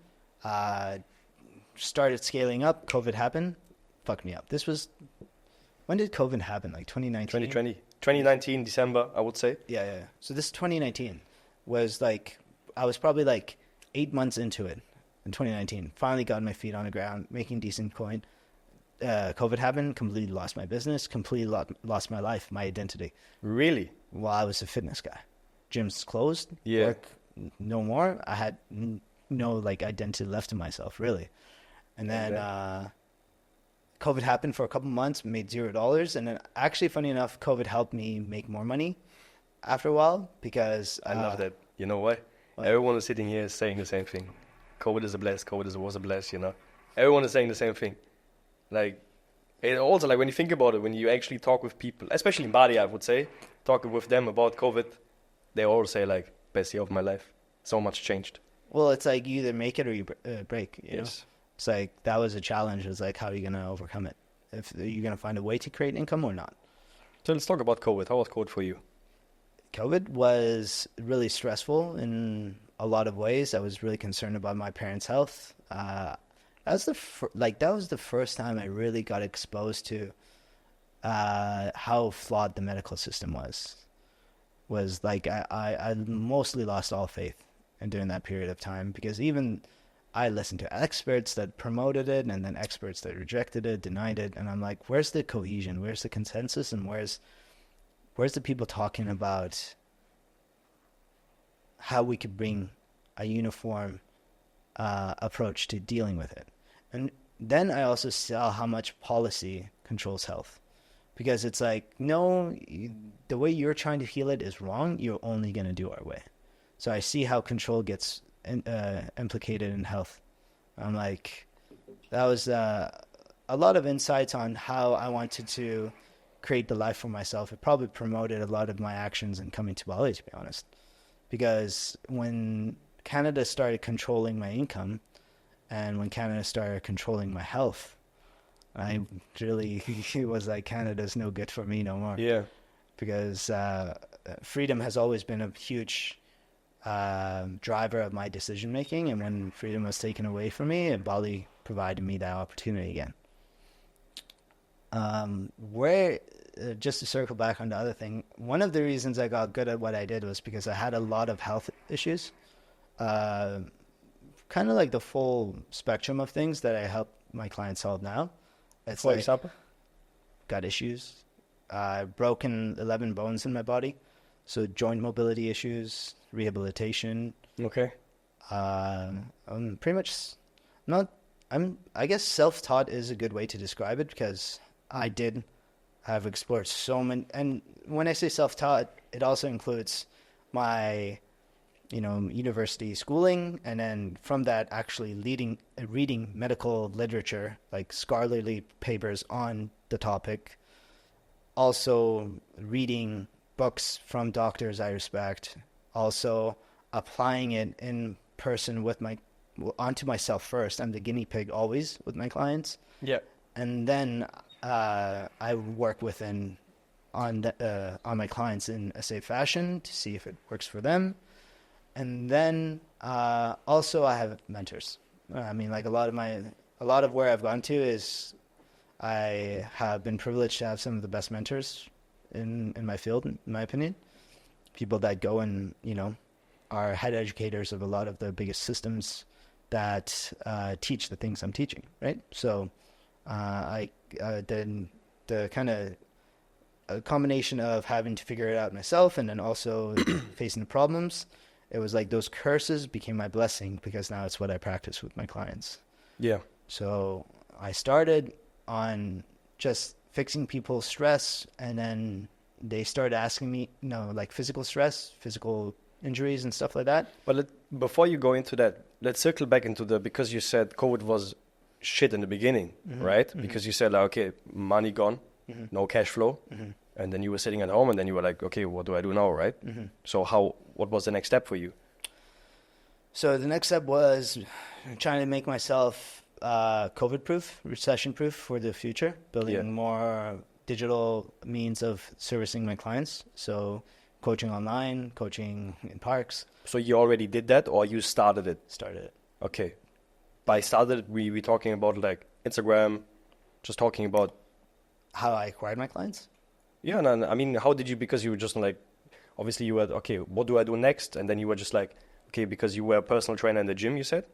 Started scaling up. COVID happened. Fucked me up. When did COVID happen? Like 2019? 2019, December, I would say. Yeah. So this 2019 was like, I was probably like 8 months into it in 2019. Finally got my feet on the ground, making decent coin. COVID happened, completely lost my business, completely lost my life, my identity. Really? Well, I was a fitness guy. Gyms closed. Yeah. Work no more. I had no like identity left to myself, really. And then COVID happened for a couple months, made $0. And then actually, funny enough, COVID helped me make more money after a while because... I love that. You know why? Everyone is sitting here saying the same thing. COVID is a bless. was a bless, you know. Everyone is saying the same thing. Like, it also, like, when you think about it, when you actually talk with people, especially in Bali, I would say, talking with them about COVID, they all say, like, best year of my life. So much changed. Well, it's like you either make it or you break, you know? Yes. It's like, that was a challenge. It's like, how are you going to overcome it? If you're going to find a way to create income or not. So let's talk about COVID. How was COVID for you? COVID was really stressful in a lot of ways. I was really concerned about my parents' health. That was the first time I really got exposed to how flawed the medical system was. Was like I mostly lost all faith during that period of time, because even I listened to experts that promoted it and then experts that rejected it, denied it, and I'm like, where's the cohesion? Where's the consensus? And where's the people talking about how we could bring a uniform approach to dealing with it? And then I also saw how much policy controls health, because it's like, no, the way you're trying to heal it is wrong. You're only going to do our way. So I see how control gets implicated in health. I'm like, that was a lot of insights on how I wanted to create the life for myself. It probably promoted a lot of my actions in coming to Bali, to be honest, because when Canada started controlling my income and when Canada started controlling my health, I really was like, Canada's no good for me no more. Yeah. Because freedom has always been a huge driver of my decision making, and when freedom was taken away from me, Bali provided me that opportunity again. Just to circle back on the other thing, one of the reasons I got good at what I did was because I had a lot of health issues, kind of like the full spectrum of things that I help my clients solve now. It's For example? Gut issues, broken 11 bones in my body, so joint mobility issues, rehabilitation. Okay. I'm pretty much I guess self-taught is a good way to describe it, because I did have explored so many, and when I say self-taught, it also includes my, university schooling, and then from that actually reading medical literature, like scholarly papers on the topic, also reading books from doctors I respect, also applying it in person onto myself first. I'm the guinea pig always with my clients. Yeah. And then I work on my clients in a safe fashion to see if it works for them. And then also I have mentors. I mean, like a lot of where I've gone to is I have been privileged to have some of the best mentors in my field, in my opinion. People that go and, are head educators of a lot of the biggest systems that teach the things I'm teaching, right? So then the kind of a combination of having to figure it out myself and then also facing the problems it was like those curses became my blessing because now it's what I practice with my clients. Yeah. So I started on just fixing people's stress, and then they started asking me, like physical stress, physical injuries and stuff like that. But before you go into that, let's circle back into because you said COVID was shit in the beginning, right? Because you said, like, okay, money gone, no cash flow. And then you were sitting at home, and then you were like, okay, what do I do now, right? So what was the next step for you? So the next step was trying to make myself COVID-proof, recession-proof for the future, building more digital means of servicing my clients. So coaching online, coaching in parks. So you already did that, or you started it? Started it. Okay. By started, we talking about like Instagram, just talking about how I acquired my clients? Yeah, and I mean, how did you, because you were just like, obviously you were, okay, what do I do next? And then you were just like, okay, because you were a personal trainer in the gym, you said,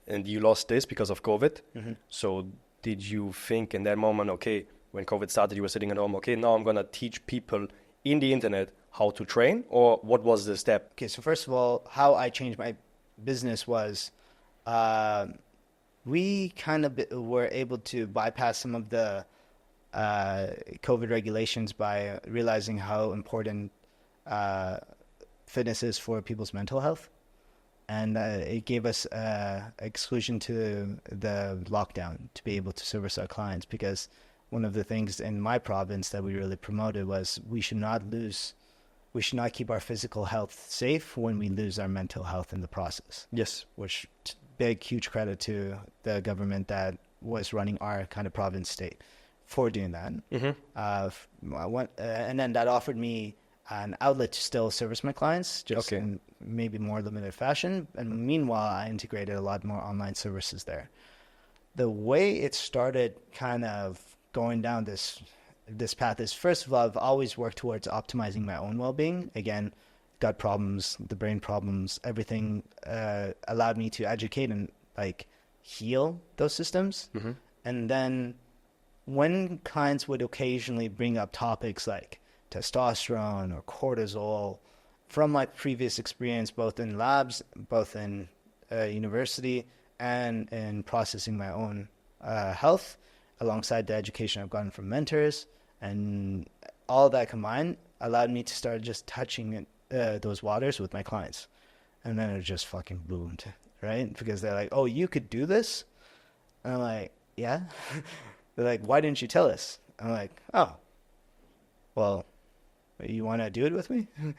and you lost this because of COVID. So did you think in that moment, okay, when COVID started, you were sitting at home, okay, now I'm going to teach people in the internet how to train, or what was the step? Okay, so first of all, how I changed my business was we kind of were able to bypass some of the COVID regulations by realizing how important fitness is for people's mental health. And it gave us exclusion to the lockdown to be able to service our clients, because one of the things in my province that we really promoted was we should not keep our physical health safe when we lose our mental health in the process. Yes. Which huge credit to the government that was running our kind of province state for doing that. And then that offered me an outlet to still service my clients, just in maybe more limited fashion. And meanwhile, I integrated a lot more online services there. The way it started kind of going down this path is, first of all, I've always worked towards optimizing my own well-being. Again, gut problems, the brain problems, everything allowed me to educate and like heal those systems. And then when clients would occasionally bring up topics like testosterone or cortisol, from my previous experience, both in labs, both in university, and in processing my own health, alongside the education I've gotten from mentors, and all that combined allowed me to start just touching those waters with my clients. And then it just fucking boomed, right? Because they're like, oh, you could do this? And I'm like, yeah. They're like, why didn't you tell us? I'm like, oh, well, you want to do it with me? And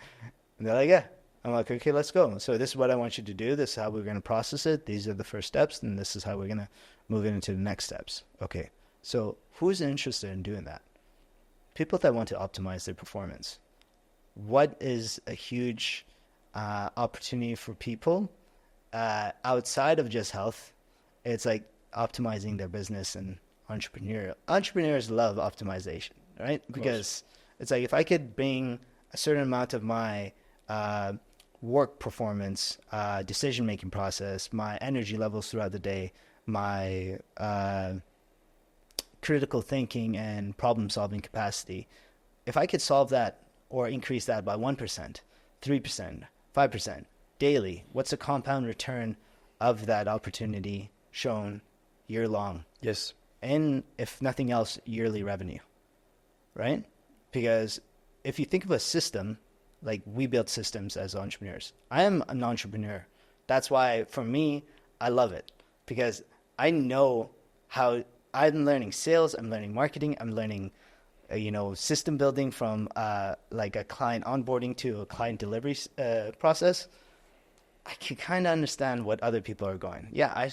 they're like, yeah. I'm like, okay, let's go. So this is what I want you to do. This is how we're going to process it. These are the first steps, and this is how we're going to move it into the next steps. Okay, so who's interested in doing that? People that want to optimize their performance. What is a huge opportunity for people outside of just health? It's like optimizing their business and entrepreneurial. Entrepreneurs love optimization, right? Because it's like, if I could bring a certain amount of my work performance, decision-making process, my energy levels throughout the day, my critical thinking and problem-solving capacity, if I could solve that or increase that by 1%, 3%, 5% daily, what's the compound return of that opportunity shown year long? Yes. And if nothing else, yearly revenue, right? Because if you think of a system, like we build systems as entrepreneurs. I am an entrepreneur. That's why, for me, I love it. Because I know how I'm learning sales, I'm learning marketing, I'm learning, system building from like a client onboarding to a client delivery process. I can kind of understand what other people are going. Yeah,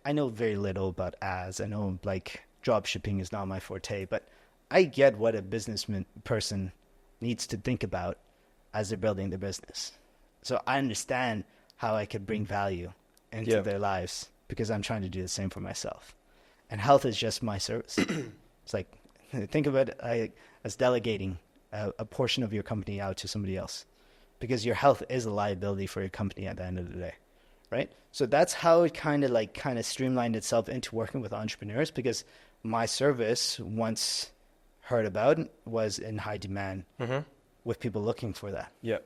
I know very little about ads. I know like drop shipping is not my forte, but I get what a businessman person needs to think about as they're building their business. So I understand how I could bring value into their lives, because I'm trying to do the same for myself. And health is just my service. It's like, think of it as delegating a portion of your company out to somebody else, because your health is a liability for your company at the end of the day, right? So that's how it kind of streamlined itself into working with entrepreneurs, because my service, once heard about, was in high demand with people looking for that. Yeah.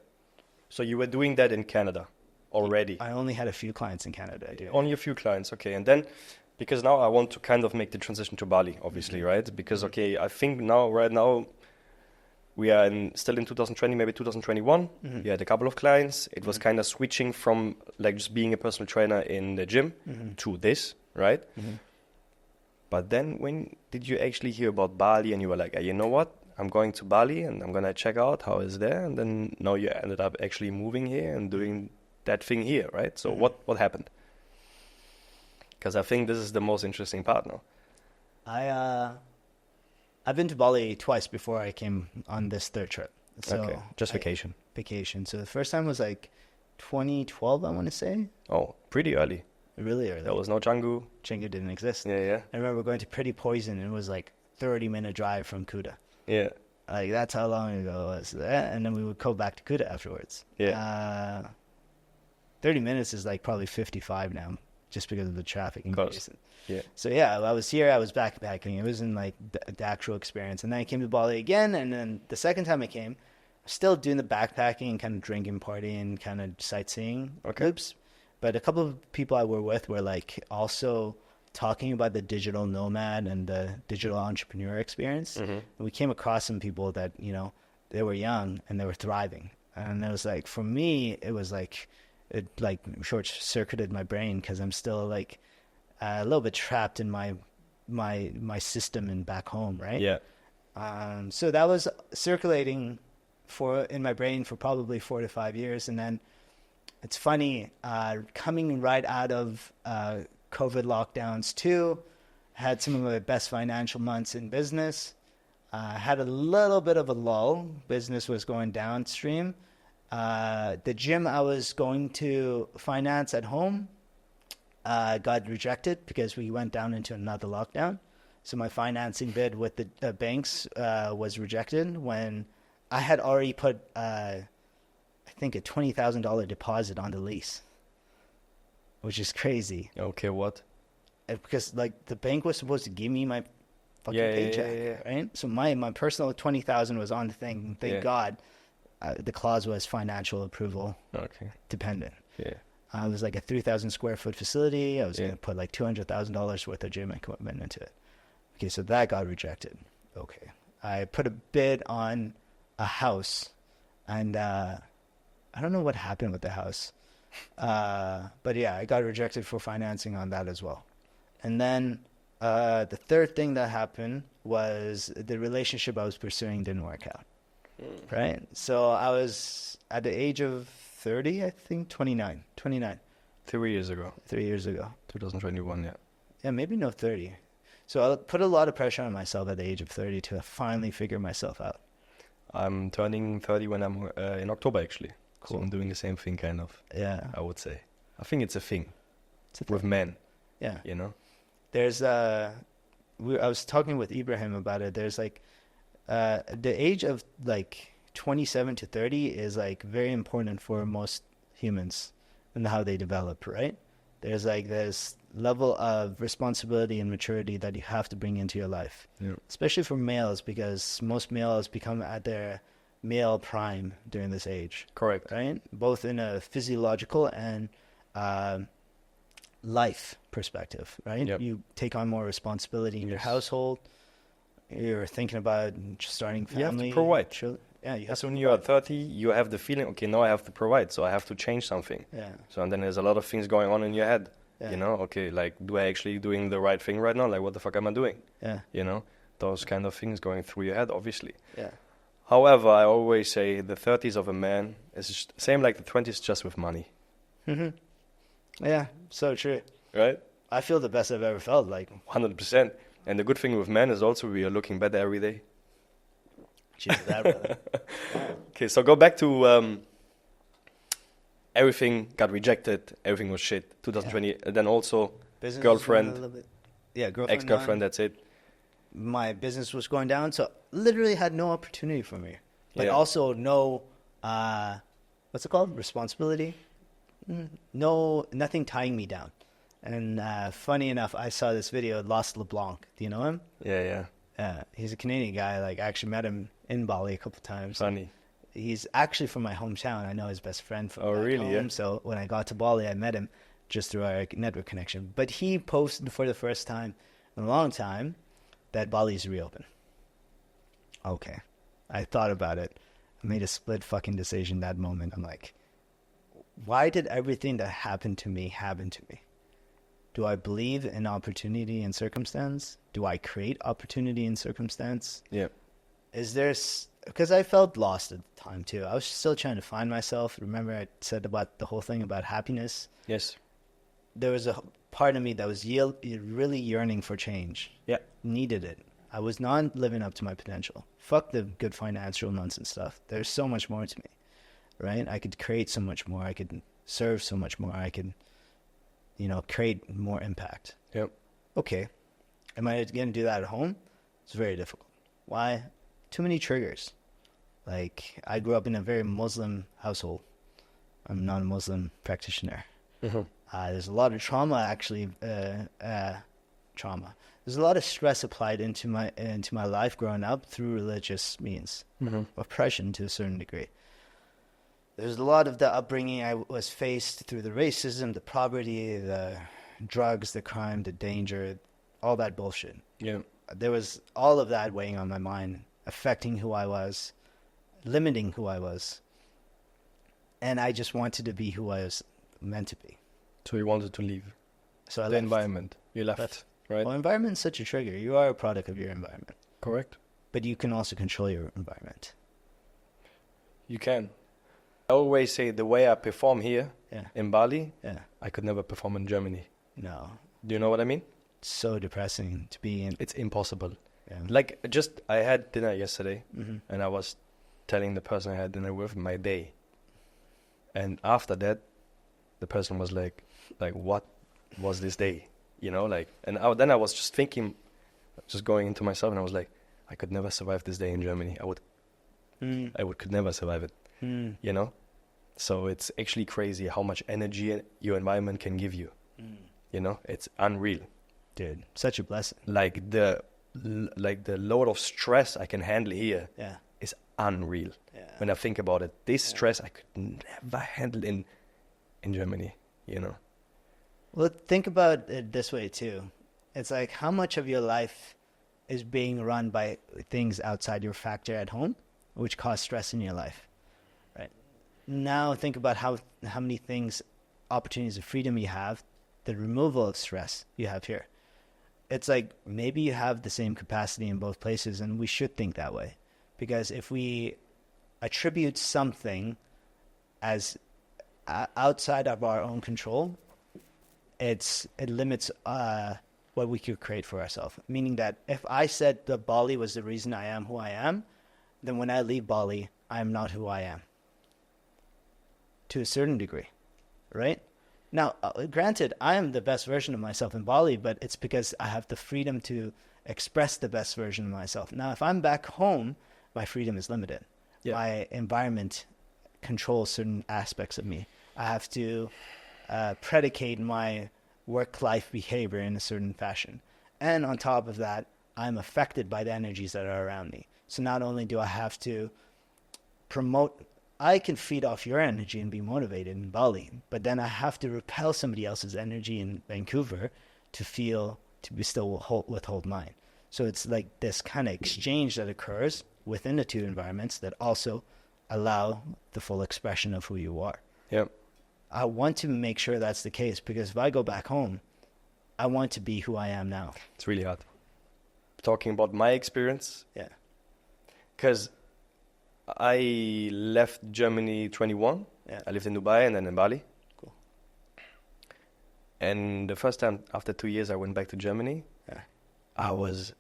So you were doing that in Canada already? I only had a few clients in Canada. I do. Only a few clients, okay. And then, because now I want to kind of make the transition to Bali, obviously, right? Because, okay, I think right now, we are still in 2020, maybe 2021. Mm-hmm. We had a couple of clients. It was kind of switching from like just being a personal trainer in the gym to this, right? Mm-hmm. But then when did you actually hear about Bali and you were like, you know what? I'm going to Bali and I'm going to check out how it's there. And then now you ended up actually moving here and doing that thing here, right? So what happened? Because I think this is the most interesting part now. I've been to Bali twice before I came on this third trip. So okay, just vacation. Vacation. So the first time was like 2012, I want to say. Oh, pretty early. Really early. There was no Canggu. Canggu didn't exist. Yeah. I remember going to Pretty Poison, and it was like 30-minute drive from Kuta. Yeah. Like, that's how long ago it was. And then we would go back to Kuta afterwards. Yeah. 30 minutes is like probably 55 now, just because of the traffic increase. Yeah. So yeah, I was here, I was backpacking. It wasn't like the actual experience. And then I came to Bali again, and then the second time I came, still doing the backpacking and kind of drinking, partying, kind of sightseeing groups. But a couple of people I were with were like also talking about the digital nomad and the digital entrepreneur experience. Mm-hmm. And we came across some people that, you know, they were young and they were thriving. And it was like, for me, it was like, it like short-circuited my brain because I'm still like a little bit trapped in my system and back home, right? Yeah. So that was circulating in my brain for probably 4 to 5 years. And then it's funny, coming right out of COVID lockdowns too, had some of my best financial months in business, had a little bit of a lull. Business was going downstream. The gym I was going to finance at home got rejected because we went down into another lockdown. So my financing bid with the banks was rejected when I had already put, I think, a $20,000 deposit on the lease, which is crazy. Okay, what? Because like the bank was supposed to give me my fucking paycheck, right? So my personal 20,000 was on the thing. Thank God. The clause was financial approval dependent. Yeah. It was like a 3,000 square foot facility. I was going to put like $200,000 worth of gym equipment into it. Okay, so that got rejected. Okay. I put a bid on a house, and I don't know what happened with the house. But yeah, I got rejected for financing on that as well. And then the third thing that happened was the relationship I was pursuing didn't work out. Right? So I was at the age of 30, I think, 29. 3 years ago. 3 years ago. 2021, yeah. Yeah, maybe no 30. So I put a lot of pressure on myself at the age of 30 to finally figure myself out. I'm turning 30 when I'm in October, actually. Cool. So I'm doing the same thing, kind of. Yeah. I would say. I think it's a thing. It's a thing. With men. Yeah. You know? There's, I was talking with Ibrahim about it. There's like, the age of like 27 to 30 is like very important for most humans and how they develop, right? There's like this level of responsibility and maturity that you have to bring into your life, especially for males, because most males become at their male prime during this age. Correct. Right? Both in a physiological and life perspective, right? Yep. You take on more responsibility in your household. You're thinking about starting family. You have to provide. Yeah, you have so when you are 30, you have the feeling, okay, now I have to provide, so I have to change something. Yeah. So and then there's a lot of things going on in your head. Yeah. You know, okay, like, do I actually doing the right thing right now? Like, what the fuck am I doing? Yeah. You know, those kind of things going through your head, obviously. Yeah. However, I always say the 30s of a man is just same like the 20s, just with money. Mm-hmm. Yeah, so true. Right? I feel the best I've ever felt, like 100%. And the good thing with men is also we are looking better every day. Cheers to that, brother. Okay, so go back to everything got rejected, everything was shit. 2020, and then also business girlfriend, girlfriend, ex-girlfriend, that's it. My business was going down, so literally had no opportunity for me. But Yeah. also no, what's it called? Responsibility? Nothing tying me down. And funny enough, I saw this video, Lost LeBlanc. Do you know him? Yeah. He's a Canadian guy. Like, I actually met him in Bali a couple times. Funny. He's actually from my hometown. I know his best friend from back really? home. Yeah. So when I got to Bali, I met him just through our network connection. But he posted for the first time in a long time that Bali's reopen. Okay. I thought about it. I made a split fucking decision that moment. I'm like, why did everything that happened to me happen to me? Do I believe in opportunity and circumstance? Do I create opportunity and circumstance? Yeah. Is there... Because I felt lost at the time, too. I was still trying to find myself. Remember I said about the whole thing about happiness? Yes. There was a part of me that was really yearning for change. Yeah. Needed it. I was not living up to my potential. Fuck the good financial nonsense stuff. There's so much more to me, right? I could create so much more. I could serve so much more. I could, create more impact. Yep. Okay. Am I going to do that at home? It's very difficult. Why? Too many triggers. Like, I grew up in a very Muslim household. I'm not a Muslim practitioner. Mm-hmm. There's a lot of trauma, actually. Trauma. There's a lot of stress applied into my life growing up through religious means. Mm-hmm. Oppression to a certain degree. There's a lot of the upbringing I was faced through the racism, the poverty, the drugs, the crime, the danger, all that bullshit. Yeah. There was all of that weighing on my mind, affecting who I was, limiting who I was. And I just wanted to be who I was meant to be. So you wanted to leave So I the left. environment. You left, right? Well, environment's such a trigger. You are a product of your environment. Correct. But you can also control your environment. You can. I always say the way I perform here Yeah. in Bali, Yeah. I could never perform in Germany. No. Do you know what I mean? It's so depressing to be in. It's impossible. Yeah. Like, I had dinner yesterday, Mm-hmm. and I was telling the person I had dinner with my day. And after that, the person was like, what was this day? Then I was just thinking, just going into myself, and I was like, I could never survive this day in Germany. Could never survive it, So it's actually crazy how much energy your environment can give you. It's unreal. Dude, such a blessing. Like the load of stress I can handle here Yeah. is unreal. Yeah. When I think about it, this stress I could never handle in Germany, Well, think about it this way, too. It's like, how much of your life is being run by things outside your factor at home, which cause stress in your life, right? Now think about how many things, opportunities of freedom you have, the removal of stress you have here. It's like, maybe you have the same capacity in both places, and we should think that way. Because if we attribute something as outside of our own control, it limits what we could create for ourselves. Meaning that if I said that Bali was the reason I am who I am, then when I leave Bali, I am not who I am. To a certain degree, right? Now, granted, I am the best version of myself in Bali, but it's because I have the freedom to express the best version of myself. Now, if I'm back home, my freedom is limited. Yeah. My environment controls certain aspects of me. I have to predicate my work-life behavior in a certain fashion. And on top of that, I'm affected by the energies that are around me. So not only do I have to promote, I can feed off your energy and be motivated in Bali, but then I have to repel somebody else's energy in Vancouver to withhold mine. So it's like this kind of exchange that occurs within the two environments that also allow the full expression of who you are. Yep. I want to make sure that's the case, because if I go back home, I want to be who I am now. It's really hard. Talking about my experience. Yeah. Because I left Germany 21. Yeah. I lived in Dubai and then in Bali. Cool. And the first time after 2 years I went back to Germany, Yeah. I was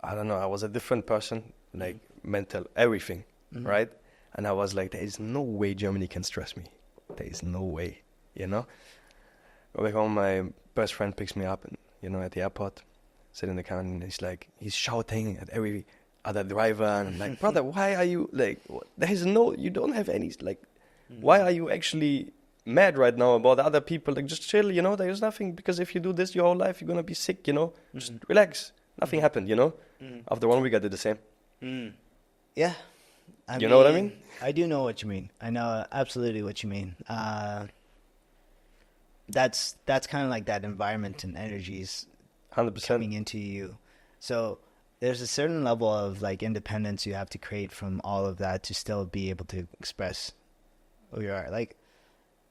a different person, like mental, everything, right? And I was like, there is no way Germany can stress me. There is no way, Go back home, my best friend picks me up and, at the airport, sit in the car, and he's shouting at every other driver, and I'm like, brother, why are you, you don't have any, why are you actually mad right now about other people? Just chill, there's nothing, because if you do this your whole life, you're going to be sick, Just relax. Nothing happened, After 1 week, I did the same. Yeah. You know what I mean? I do know what you mean. I know absolutely what you mean. That's kind of like that environment and energies 100%. coming into you. So there's a certain level of like independence you have to create from all of that to still be able to express who you are. Like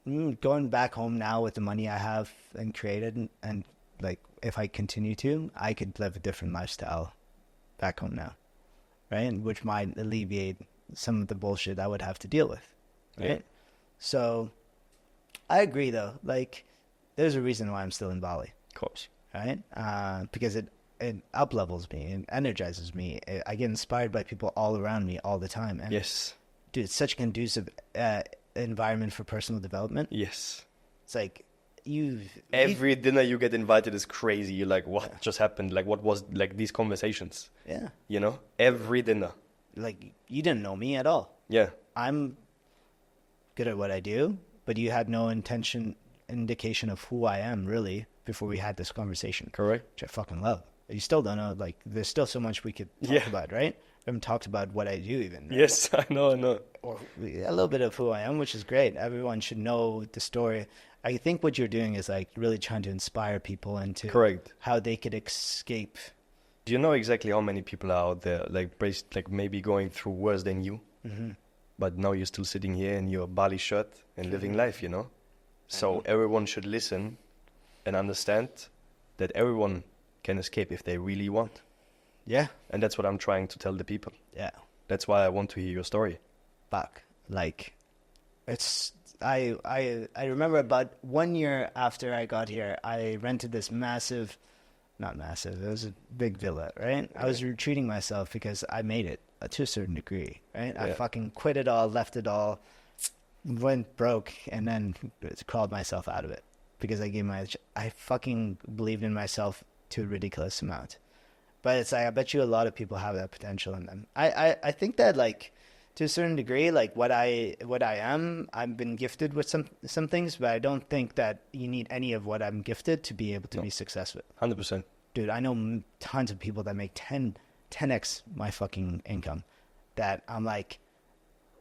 going back home now with the money I have and created, and like if I continue to, I could live a different lifestyle back home now, right? Which might alleviate some of the bullshit I would have to deal with, right? Yeah. So I agree though. Like there's a reason why I'm still in Bali, Of course. right? Because it up levels me and energizes me. I get inspired by people all around me all the time. And Yes. dude, it's such a conducive environment for personal development. Yes. It's like Every dinner you get invited is crazy. You're like, what just happened? Like, what was like these conversations? Yeah. You know, every dinner. Like you didn't know me at all. Yeah. I'm good at what I do, but you had no indication of who I am really before we had this conversation. Correct. Which I fucking love. You still don't know. Like there's still so much we could talk about, right? I haven't talked about what I do even. Right? Yes, I know. Or a little bit of who I am, which is great. Everyone should know the story. I think what you're doing is like really trying to inspire people into Correct. how they could escape. Do you know exactly how many people are out there, like maybe going through worse than you, but now you're still sitting here in your Bali shirt and living life, you know? So everyone should listen and understand that everyone can escape if they really want. Yeah. And that's what I'm trying to tell the people. Yeah. That's why I want to hear your story. Fuck. Like, it's... I remember about 1 year after I got here, I rented this massive... Not massive. It was a big villa, right? I was retreating myself because I made it to a certain degree, right? Yeah. I fucking quit it all, left it all, went broke, and then crawled myself out of it because I fucking believed in myself to a ridiculous amount. But it's like, I bet you a lot of people have that potential in them. I think that like to a certain degree, like what I am, I've been gifted with some things, but I don't think that you need any of what I'm gifted to be able to be successful. 100%. Dude, I know tons of people that make 10x my fucking income that I'm like,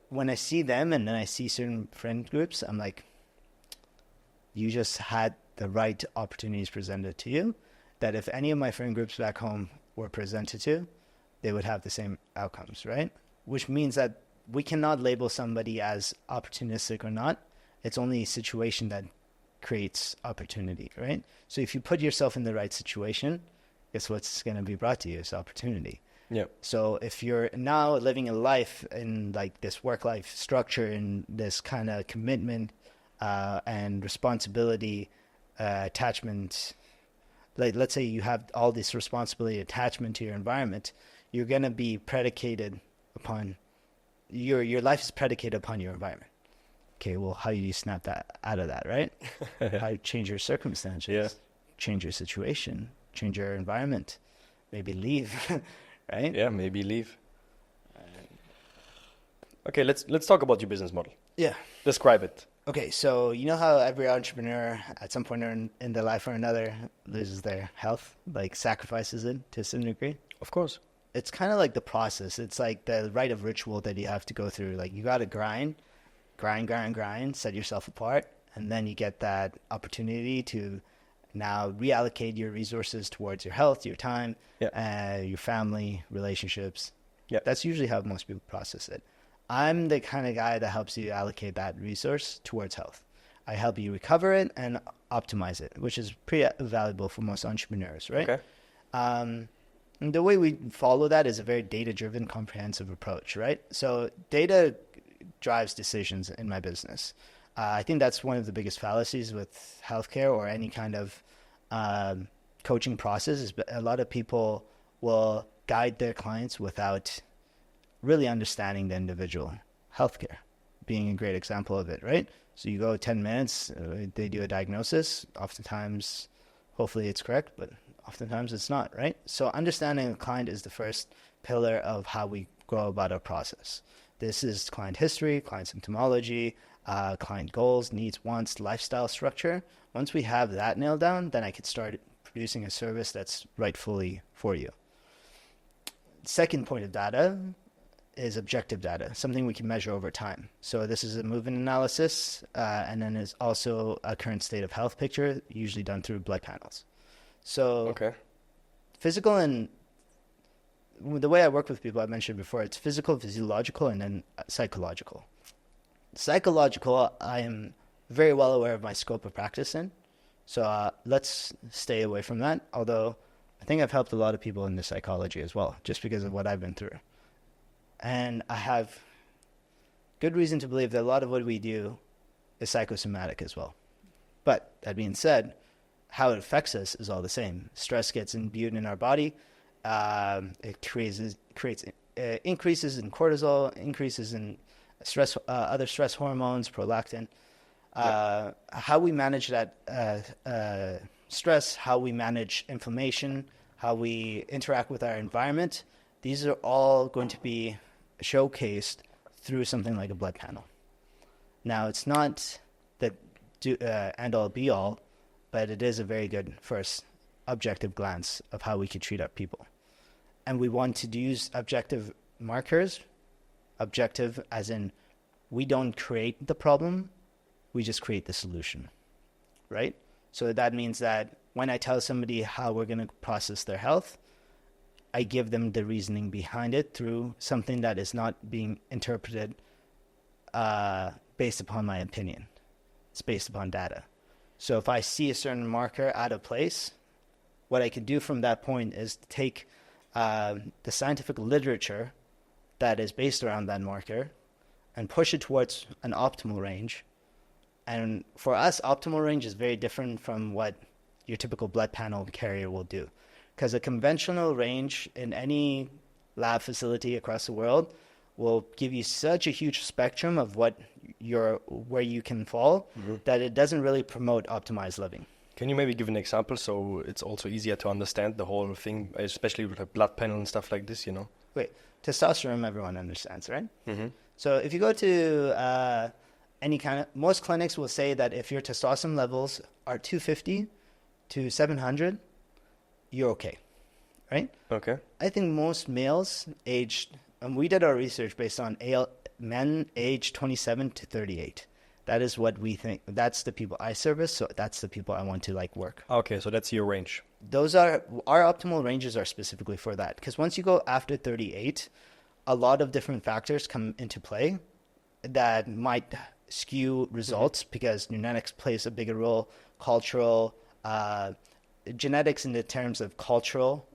when I see them and then I see certain friend groups, I'm like, you just had the right opportunities presented to you that if any of my friend groups back home were presented to, they would have the same outcomes, right? Which means that we cannot label somebody as opportunistic or not. It's only a situation that creates opportunity, right? So if you put yourself in the right situation, guess what's going to be brought to you is opportunity. Yeah. So if you're now living a life in like this work-life structure and this kind of commitment and responsibility, attachment, like let's say you have all this responsibility, attachment to your environment, you're going to be predicated upon your life is predicated upon your environment. Okay, well, how do you snap that out of that, right? How you change your circumstances, change your situation, change your environment, maybe leave, right? Yeah, maybe leave. Okay, let's talk about your business model. Yeah. Describe it. Okay, so you know how every entrepreneur at some point in their life or another loses their health, like sacrifices it to a certain degree? Of course. It's kind of like the process. It's like the rite of ritual that you have to go through. Like you got to grind, set yourself apart, and then you get that opportunity to now reallocate your resources towards your health, your time, your family, relationships. Yeah. That's usually how most people process it. I'm the kind of guy that helps you allocate that resource towards health. I help you recover it and optimize it, which is pretty valuable for most entrepreneurs, right? Okay. And the way we follow that is a very data-driven, comprehensive approach, right? So data drives decisions in my business. I think that's one of the biggest fallacies with healthcare or any kind of coaching process is a lot of people will guide their clients without really understanding the individual. Healthcare being a great example of it, right? So you go 10 minutes, they do a diagnosis. Oftentimes, hopefully it's correct, but oftentimes it's not, right? So understanding the client is the first pillar of how we go about our process. This is client history, client symptomology, client goals, needs, wants, lifestyle structure. Once we have that nailed down, then I could start producing a service that's rightfully for you. Second point of data is objective data, something we can measure over time. So this is a movement analysis, and then is also a current state of health picture, usually done through blood panels. So Okay. physical, and the way I work with people, I mentioned before, it's physical, physiological, and then psychological. Psychological, I am very well aware of my scope of practice in. So let's stay away from that. Although I think I've helped a lot of people in the psychology as well, just because of what I've been through. And I have good reason to believe that a lot of what we do is psychosomatic as well. But that being said, how it affects us is all the same. Stress gets imbued in our body. It creates increases in cortisol, increases in stress, other stress hormones, prolactin. How we manage that stress, how we manage inflammation, how we interact with our environment, these are all going to be showcased through something like a blood panel. Now, it's not the end-all be-all, but it is a very good first objective glance of how we could treat our people. And we want to use objective markers, objective as in we don't create the problem, we just create the solution, right? So that means that when I tell somebody how we're going to process their health, I give them the reasoning behind it through something that is not being interpreted based upon my opinion. It's based upon data. So if I see a certain marker out of place, what I can do from that point is take the scientific literature that is based around that marker and push it towards an optimal range. And for us, optimal range is very different from what your typical blood panel carrier will do. Because a conventional range in any lab facility across the world will give you such a huge spectrum of where you can fall that it doesn't really promote optimized living. Can you maybe give an example so it's also easier to understand the whole thing, especially with a blood panel and stuff like this, you know? Wait, testosterone everyone understands, right? Mm-hmm. So if you go to most clinics will say that if your testosterone levels are 250 to 700, you're okay, right? Okay. I think most males aged, and we did our research based on men aged 27 to 38. That is what we think. That's the people I service, so that's the people I want to work. Okay, so that's your range. Those are our optimal ranges are specifically for that. Because once you go after 38, a lot of different factors come into play that might skew results because genetics plays a bigger role, cultural, genetics in the terms of cultural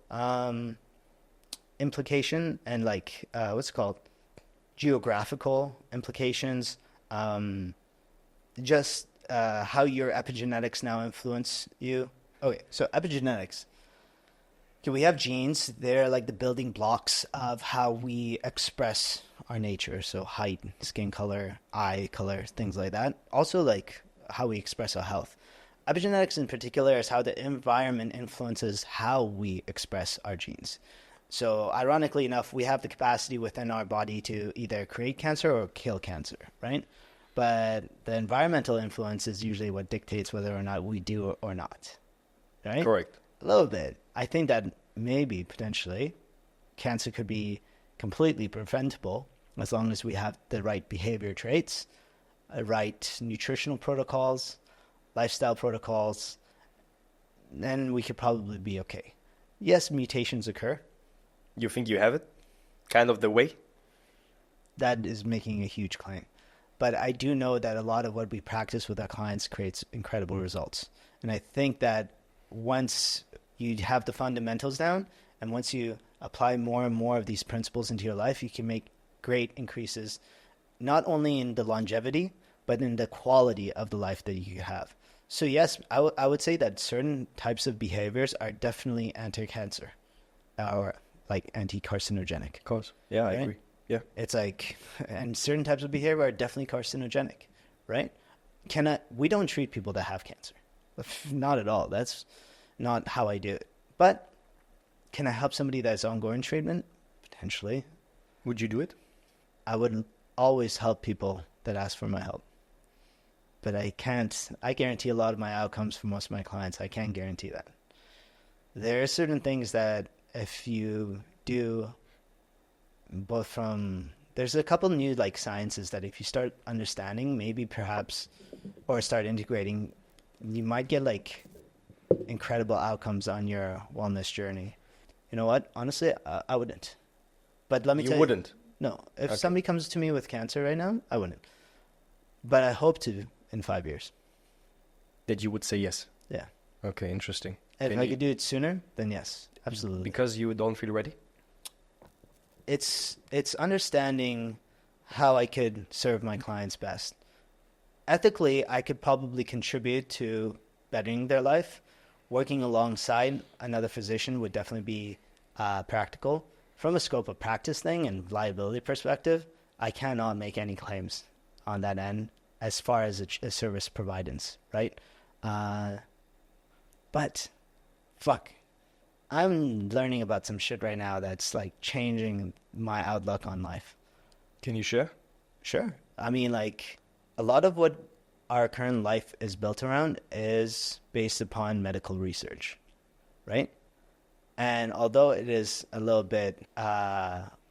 implication and what's it called? Geographical implications, just how your epigenetics now influence you. Okay, so epigenetics. Okay, we have genes. They're like the building blocks of how we express our nature. So height, skin color, eye color, things like that. Also like how we express our health. Epigenetics in particular is how the environment influences how we express our genes. So ironically enough, we have the capacity within our body to either create cancer or kill cancer, right? But the environmental influence is usually what dictates whether or not we do or not, right? Correct. A little bit. I think that maybe potentially cancer could be completely preventable as long as we have the right behavior traits, right nutritional protocols, lifestyle protocols, then we could probably be okay. Yes, mutations occur. You think you have it? Kind of the way? That is making a huge claim. But I do know that a lot of what we practice with our clients creates incredible results. And I think that once you have the fundamentals down and once you apply more and more of these principles into your life, you can make great increases, not only in the longevity, but in the quality of the life that you have. So yes, I would say that certain types of behaviors are definitely anti-cancer or anti-carcinogenic. Of course. Yeah, right? I agree. Yeah. It's and certain types of behavior are definitely carcinogenic, right? We don't treat people that have cancer. Not at all. That's not how I do it. But can I help somebody that's ongoing treatment? Potentially. Would you do it? I would always help people that ask for my help. But I guarantee a lot of my outcomes for most of my clients. I can't guarantee that. There are certain things that if you do both from there's a couple new like sciences that if you start understanding, maybe perhaps, or start integrating, you might get like incredible outcomes on your wellness journey. You know what? Honestly, I wouldn't. But let me tell you. You wouldn't? No. If Okay. somebody comes to me with cancer right now, I wouldn't. But I hope to in 5 years. That you would say yes. Yeah. Okay, interesting. If Can I you- could do it sooner, then yes, absolutely. Because you don't feel ready? It's understanding how I could serve my clients best. Ethically, I could probably contribute to bettering their life. Working alongside another physician would definitely be practical. From a scope of practice thing and liability perspective, I cannot make any claims on that end as far as a service providence, right? But fuck, I'm learning about some shit right now that's like changing my outlook on life. Can you share? Sure. I mean, like, a lot of what our current life is built around is based upon medical research, right? And although it is a little bit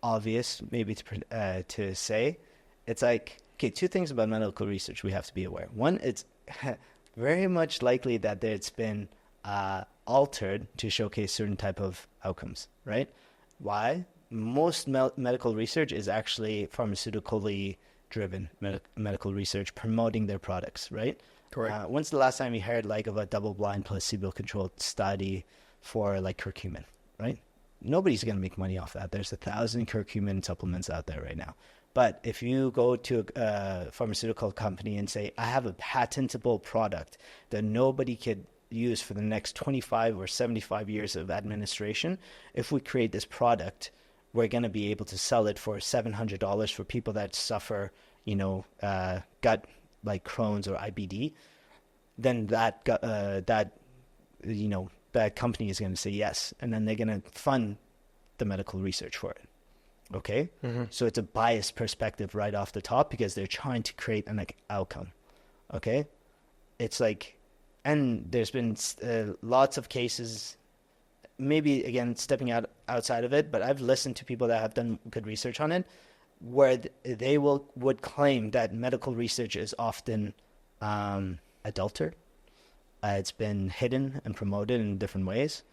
obvious, maybe to say, it's like, okay, two things about medical research we have to be aware. One, it's very much likely that it's been altered to showcase certain type of outcomes, right? Why? Most medical research is actually pharmaceutically driven medical research promoting their products, right? Correct. When's the last time you heard like of a double-blind placebo-controlled study for like curcumin, right? Nobody's going to make money off that. There's 1,000 curcumin supplements out there right now. But if you go to a pharmaceutical company and say, I have a patentable product that nobody could use for the next 25 or 75 years of administration, if we create this product, we're going to be able to sell it for $700 for people that suffer, gut like Crohn's or IBD, then that company is going to say yes, and then they're going to fund the medical research for it. Okay, so it's a biased perspective right off the top because they're trying to create an outcome. Okay, it's like, and there's been lots of cases. Maybe again stepping outside of it, but I've listened to people that have done good research on it, where they would claim that medical research is often adulterated. It's been hidden and promoted in different ways.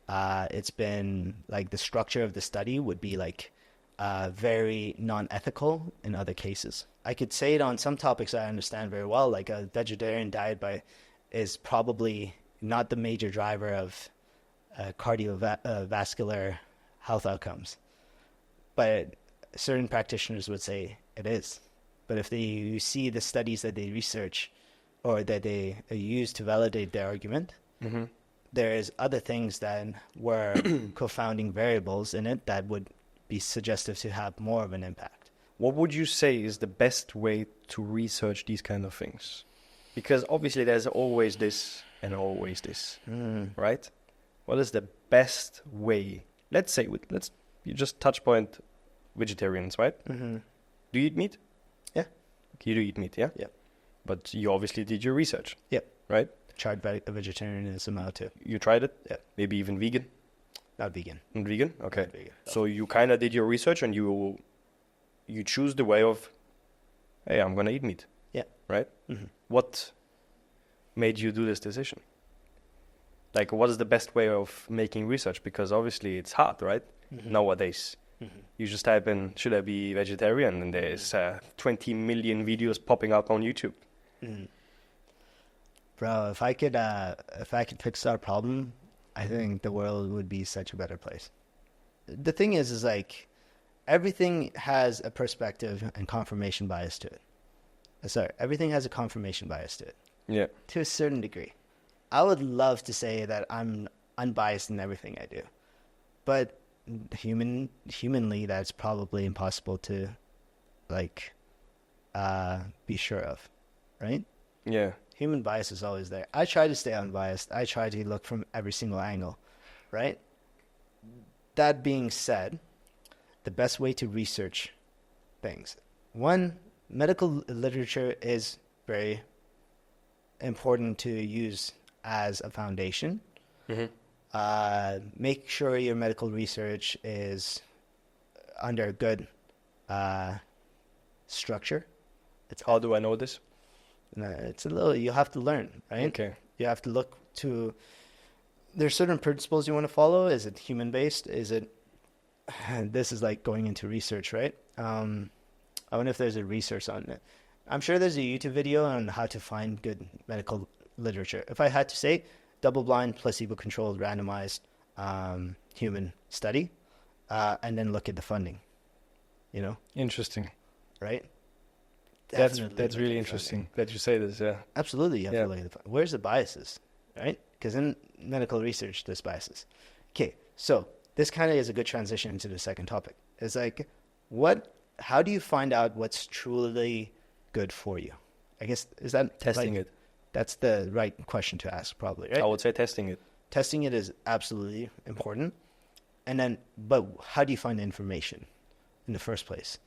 It's been like the structure of the study would be like very non-ethical in other cases. I could say it on some topics I understand very well, like a vegetarian diet is probably not the major driver of cardiovascular health outcomes. But certain practitioners would say it is. But if you see the studies that they research or that they use to validate their argument, there's other things that were confounding variables in it that would be suggestive to have more of an impact. What would you say is the best way to research these kind of things? Because obviously there's always this and always this, right? What is the best way? Let's say you just Touchpoint vegetarians, right? Mm-hmm. Do you eat meat? Yeah. You do eat meat, yeah? Yeah. But you obviously did your research. Yep. Right? Tried vegetarianism out too. You tried it? Yeah. Maybe even vegan? Not vegan. Not vegan? Okay. Not vegan. So you kind of did your research and you choose the way of, hey, I'm going to eat meat. Yeah. Right? Mm-hmm. What made you do this decision? Like, what is the best way of making research? Because obviously it's hard, right? Mm-hmm. Nowadays. Mm-hmm. You just type in, should I be vegetarian? And there's 20 million videos popping up on YouTube. Mm-hmm. Bro, if I could fix our problem, I think the world would be such a better place. The thing is like, everything has a perspective and confirmation bias to it. Everything has a confirmation bias to it. Yeah. To a certain degree. I would love to say that I'm unbiased in everything I do. But humanly, that's probably impossible to, be sure of, right? Yeah. Human bias is always there. I try to stay unbiased. I try to look from every single angle, right? That being said, the best way to research things. One, medical literature is very important to use as a foundation. Mm-hmm. Make sure your medical research is under a good structure. How do I know this? It's a little, you have to learn, right? Okay. You have to look to, there's certain principles you want to follow. Is it human based? Is it, this is like going into research, right? I wonder if there's a research on it. I'm sure there's a YouTube video on how to find good medical literature. If I had to say, double-blind, placebo-controlled, randomized human study, and then look at the funding, you know? Interesting. Right? That's really interesting that you say this, yeah. Absolutely, you have to look at where's the biases, right? Because in medical research, there's biases. Okay, so this kind of is a good transition into the second topic. It's like, how do you find out what's truly good for you? I guess, is that testing it? That's the right question to ask, probably, right? I would say testing it. Testing it is absolutely important. And then, but how do you find the information in the first place?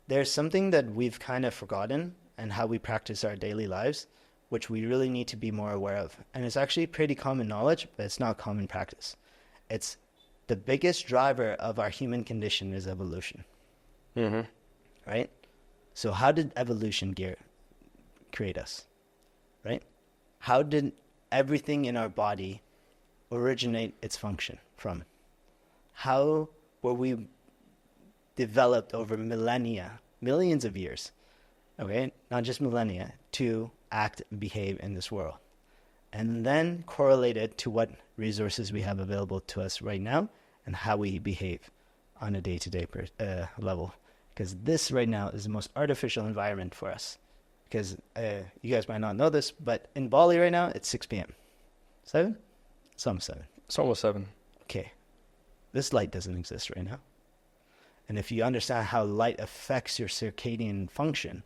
There's something that we've kind of forgotten and how we practice our daily lives, which we really need to be more aware of. And it's actually pretty common knowledge, but it's not common practice. It's the biggest driver of our human condition is evolution. Mm-hmm. Right? So how did evolution create us? Right? How did everything in our body originate its function from? How were we developed over millennia, millions of years, okay, not just millennia, to act and behave in this world? And then correlate it to what resources we have available to us right now and how we behave on a day-to-day level. Because this right now is the most artificial environment for us. Because you guys might not know this, but in Bali right now, it's 6 p.m. 7? It's almost 7. It's almost 7. Okay. This light doesn't exist right now. And if you understand how light affects your circadian function,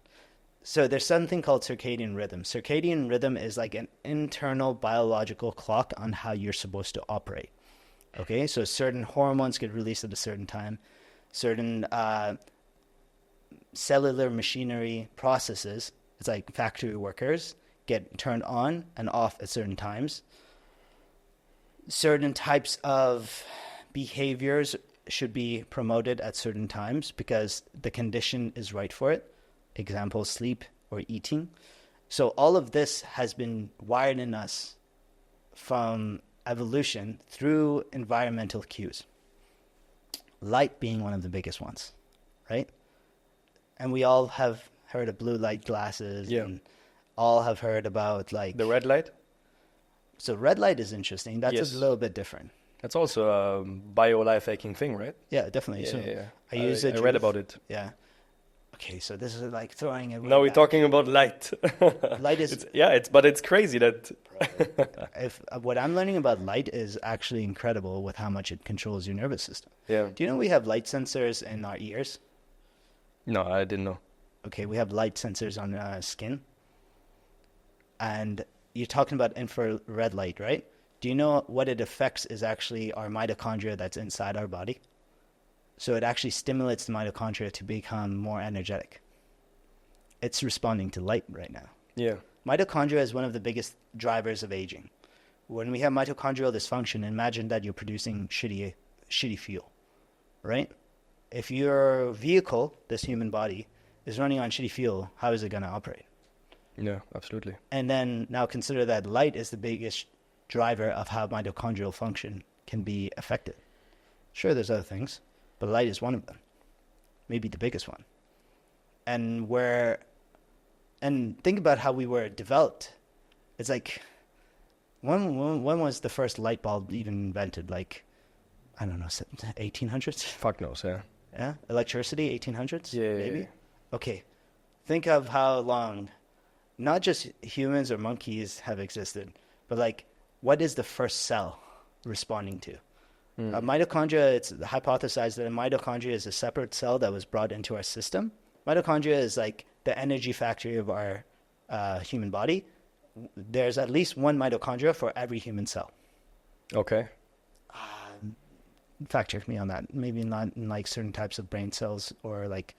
so there's something called circadian rhythm. Circadian rhythm is like an internal biological clock on how you're supposed to operate. Okay, so certain hormones get released at a certain time. Certain cellular machinery processes, it's like factory workers, get turned on and off at certain times. Certain types of behaviors should be promoted at certain times because the condition is right for it. Example, sleep or eating. So all of this has been wired in us from evolution through environmental cues. Light being one of the biggest ones, right? And we all have heard of blue light glasses, and all have heard about like the red light. So red light is interesting. That's a little bit different. That's also a life hacking thing, right? Yeah, definitely. Yeah, so yeah. I read about it. Yeah. Okay, so this is like throwing it. Now we're talking about light. Light is but it's crazy that if what I'm learning about light is actually incredible with how much it controls your nervous system. Yeah. Do you know we have light sensors in our ears? No, I didn't know. Okay, we have light sensors on our skin. And you're talking about infrared light, right? Do you know what it affects is actually our mitochondria that's inside our body? So it actually stimulates the mitochondria to become more energetic. It's responding to light right now. Yeah. Mitochondria is one of the biggest drivers of aging. When we have mitochondrial dysfunction, imagine that you're producing shitty fuel, right? If your vehicle, this human body, is running on shitty fuel, how is it going to operate? Yeah, absolutely. And then now consider that light is the biggest driver of how mitochondrial function can be affected. Sure, there's other things, but light is one of them. Maybe the biggest one. And think about how we were developed. It's like, when was the first light bulb even invented? Like, I don't know, 1800s? Fuck knows, yeah. Yeah? Electricity, 1800s? Yeah. Maybe? Yeah. Okay. Think of how long, not just humans or monkeys have existed, but like, what is the first cell responding to? Mitochondria, it's hypothesized that a mitochondria is a separate cell that was brought into our system. Mitochondria is like the energy factory of our human body. There's at least one mitochondria for every human cell. Okay. Fact check me on that. Maybe not in like certain types of brain cells or like,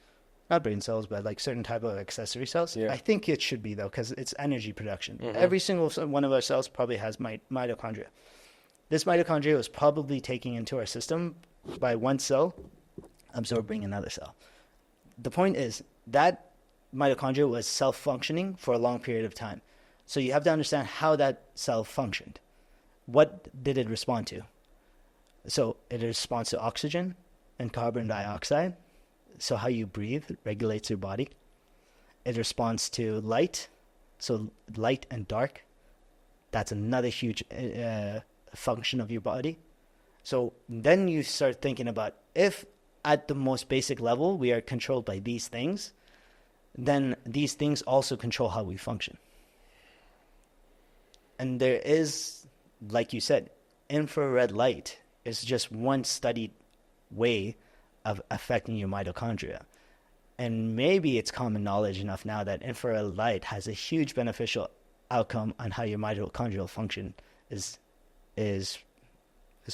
not brain cells, but like certain type of accessory cells. Yeah. I think it should be though, because it's energy production. Mm-hmm. Every single one of our cells probably has mitochondria. This mitochondria was probably taken into our system by one cell absorbing another cell. The point is that mitochondria was self-functioning for a long period of time. So you have to understand how that cell functioned. What did it respond to? So it responds to oxygen and carbon dioxide. So how you breathe regulates your body. It responds to light. So light and dark, that's another huge function of your body. So then you start thinking about, if at the most basic level we are controlled by these things, then these things also control how we function. And there is, like you said, infrared light is just one studied way of affecting your mitochondria. And maybe it's common knowledge enough now that infrared light has a huge beneficial outcome on how your mitochondrial function is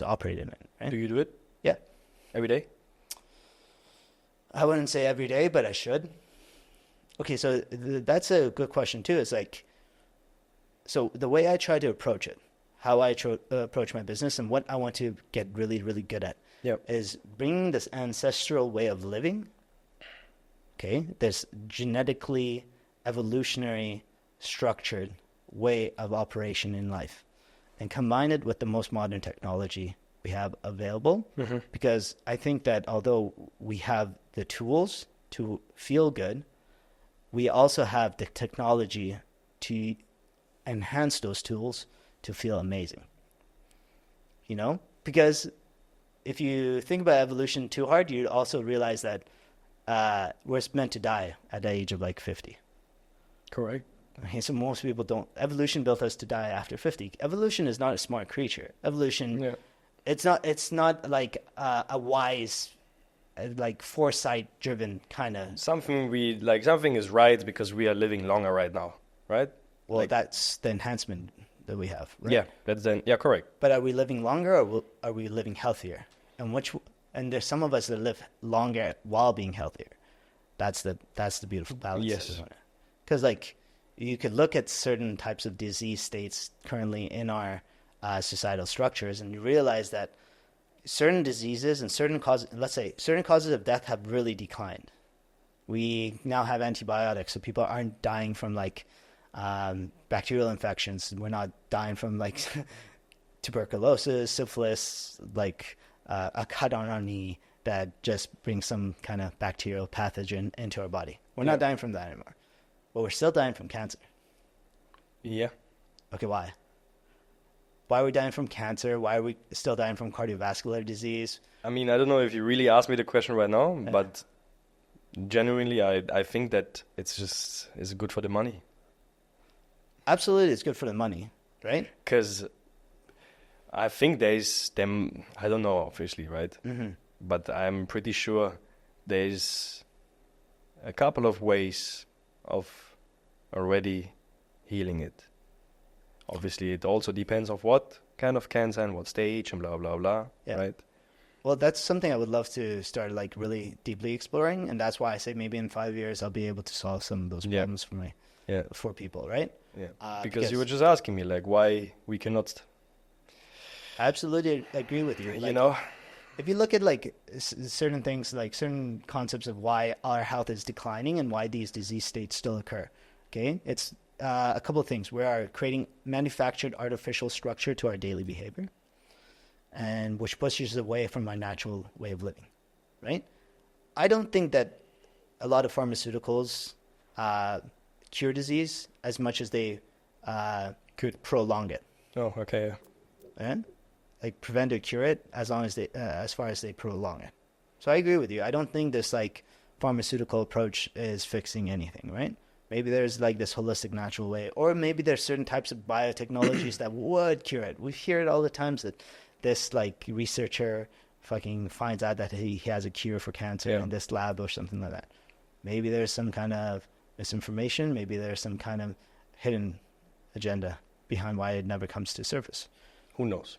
operated in. Right? Do you do it? Yeah. Every day? I wouldn't say every day, but I should. Okay, so that's a good question too. It's like, so the way I try to approach it, how I approach my business and what I want to get really, really good at is bringing this ancestral way of living, okay, this genetically evolutionary structured way of operation in life, and combine it with the most modern technology we have available. Mm-hmm. Because I think that although we have the tools to feel good, we also have the technology to enhance those tools to feel amazing. You know? Because if you think about evolution too hard, you also realize that we're meant to die at the age of like 50. Correct. Okay, so most people don't. Evolution built us to die after 50. Evolution is not a smart creature. Evolution, it's not like a wise, like foresight-driven kind of. Something is right because we are living longer right now, right? Well, that's the enhancement that we have, right? Yeah, correct. But are we living longer, or are we living healthier? And there's some of us that live longer while being healthier. That's the beautiful balance. Yes. Because like you could look at certain types of disease states currently in our societal structures, and you realize that certain diseases and certain causes of death have really declined. We now have antibiotics, so people aren't dying from like bacterial infections. We're not dying from like tuberculosis, syphilis, like a cut on our knee that just brings some kind of bacterial pathogen into our body. We're not dying from that anymore. But we're still dying from cancer. Yeah. Okay, why? Why are we dying from cancer? Why are we still dying from cardiovascular disease? I mean, I don't know if you really asked me the question right now, but genuinely, I think that it's good for the money. Absolutely, it's good for the money, right? Because I think there's them, I don't know, obviously, right? Mm-hmm. But I'm pretty sure there's a couple of ways of already healing it. Obviously, it also depends on what kind of cancer and what stage and blah, blah, blah, right? Well, that's something I would love to start like really deeply exploring, and that's why I say maybe in 5 years I'll be able to solve some of those problems for people, right? Yeah, because you were just asking me like why we cannot. I absolutely agree with you. Like, you know, if you look at like certain things, like certain concepts of why our health is declining and why these disease states still occur, okay, it's a couple of things. We are creating manufactured artificial structure to our daily behavior, and which pushes away from our natural way of living, right? I don't think that a lot of pharmaceuticals cure disease as much as they could prolong it. Oh, okay. And like prevent or cure it as long as as far as they prolong it. So I agree with you. I don't think this like pharmaceutical approach is fixing anything, right? Maybe there's like this holistic natural way, or maybe there's certain types of biotechnologies that would cure it. We hear it all the times that this like researcher fucking finds out that he has a cure for cancer in this lab or something like that. Maybe there's some kind of misinformation. Maybe there's some kind of hidden agenda behind why it never comes to surface. Who knows?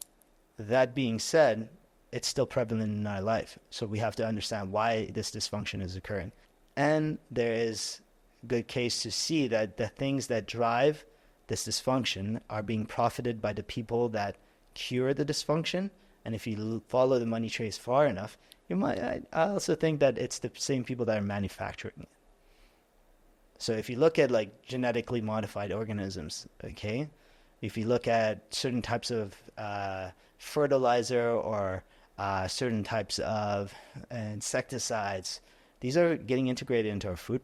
That being said, it's still prevalent in our life. So we have to understand why this dysfunction is occurring. And there is a good case to see that the things that drive this dysfunction are being profited by the people that cure the dysfunction And if you follow the money trace far enough, you might. I also think that it's the same people that are manufacturing it. So if you look at like genetically modified organisms, okay, if you look at certain types of fertilizer or certain types of insecticides, these are getting integrated into our food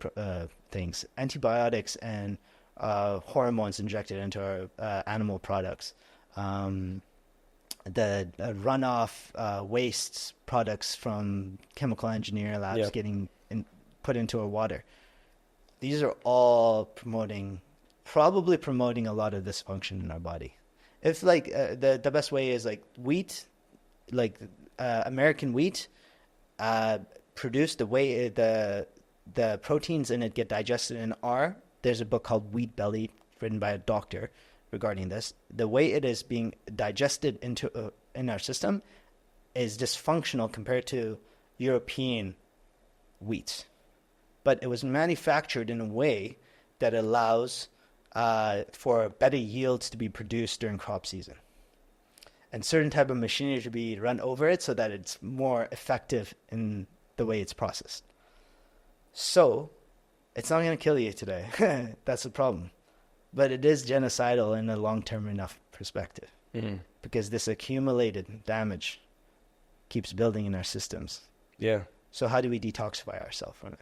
things. Antibiotics and hormones injected into our animal products. The runoff waste products from chemical engineer labs getting put into our water. These are all probably promoting a lot of dysfunction in our body. If like the best way is like wheat, like American wheat, produced the way the proteins in it get digested in our. There's a book called Wheat Belly written by a doctor regarding this. The way it is being digested into in our system is dysfunctional compared to European wheat. But it was manufactured in a way that allows for better yields to be produced during crop season. And certain type of machinery to be run over it so that it's more effective in the way it's processed. So, it's not going to kill you today. That's the problem. But it is genocidal in a long-term enough perspective. Mm-hmm. Because this accumulated damage keeps building in our systems. Yeah. So how do we detoxify ourselves from it?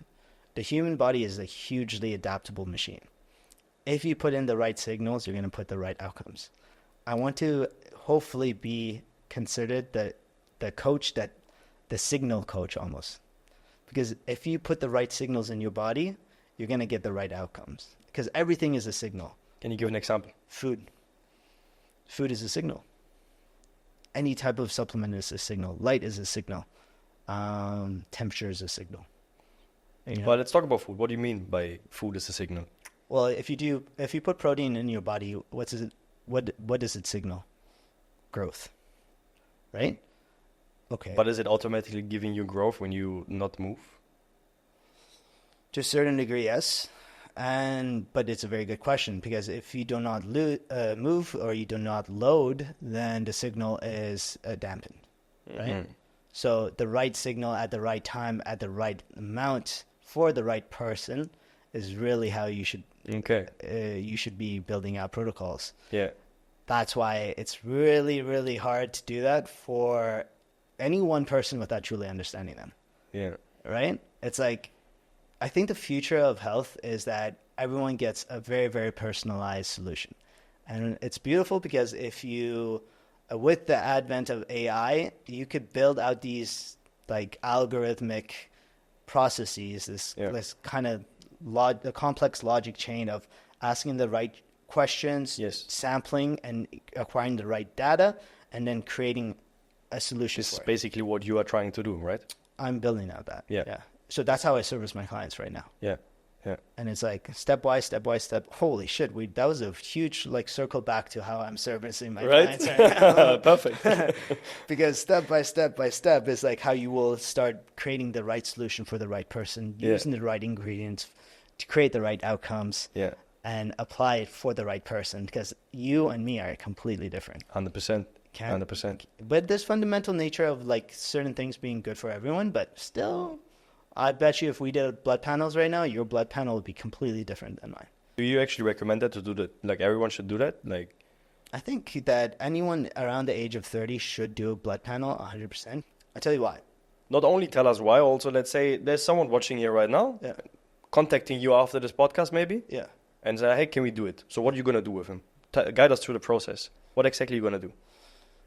The human body is a hugely adaptable machine. If you put in the right signals, you're going to put the right outcomes. I want to hopefully be considered the coach, the signal coach almost. Because if you put the right signals in your body, you're going to get the right outcomes. Because everything is a signal. Can you give an example? Food. Food is a signal. Any type of supplement is a signal. Light is a signal. Temperature is a signal. You know? Well, let's talk about food. What do you mean by food is a signal? Well, if you put protein in your body, what does it signal? Growth. Right? Okay. But is it automatically giving you growth when you not move? To a certain degree, yes. But it's a very good question, because if you do not move or you do not load, then the signal is dampened, right? Mm-hmm. So the right signal at the right time, at the right amount for the right person is really how you should be building out protocols. Yeah. That's why it's really, really hard to do that for any one person without truly understanding them. Yeah. Right? It's like, I think the future of health is that everyone gets a very, very personalized solution. And it's beautiful because if you, with the advent of AI, you could build out these like algorithmic processes, this kind of a complex logic chain of asking the right questions, sampling and acquiring the right data, and then creating a solution. This is basically what you are trying to do, right? I'm building out that. Yeah. So that's how I service my clients right now. Yeah. And it's like step by step. Holy shit, that was a huge like circle back to how I'm servicing my clients right now. Perfect. Because step by step is like how you will start creating the right solution for the right person, using the right ingredients to create the right outcomes. Yeah. And apply it for the right person, because you and me are completely different. 100%. 100%. But there's fundamental nature of like certain things being good for everyone, but still, I bet you if we did blood panels right now, your blood panel would be completely different than mine. Do you actually recommend that to do that? Like everyone should do that? Like, I think that anyone around the age of 30 should do a blood panel 100%. I'll tell you why. Not only tell us why, also let's say there's someone watching here right now, contacting you after this podcast maybe. Yeah. And say, hey, can we do it? So what are you going to do with him? Guide us through the process. What exactly are you going to do?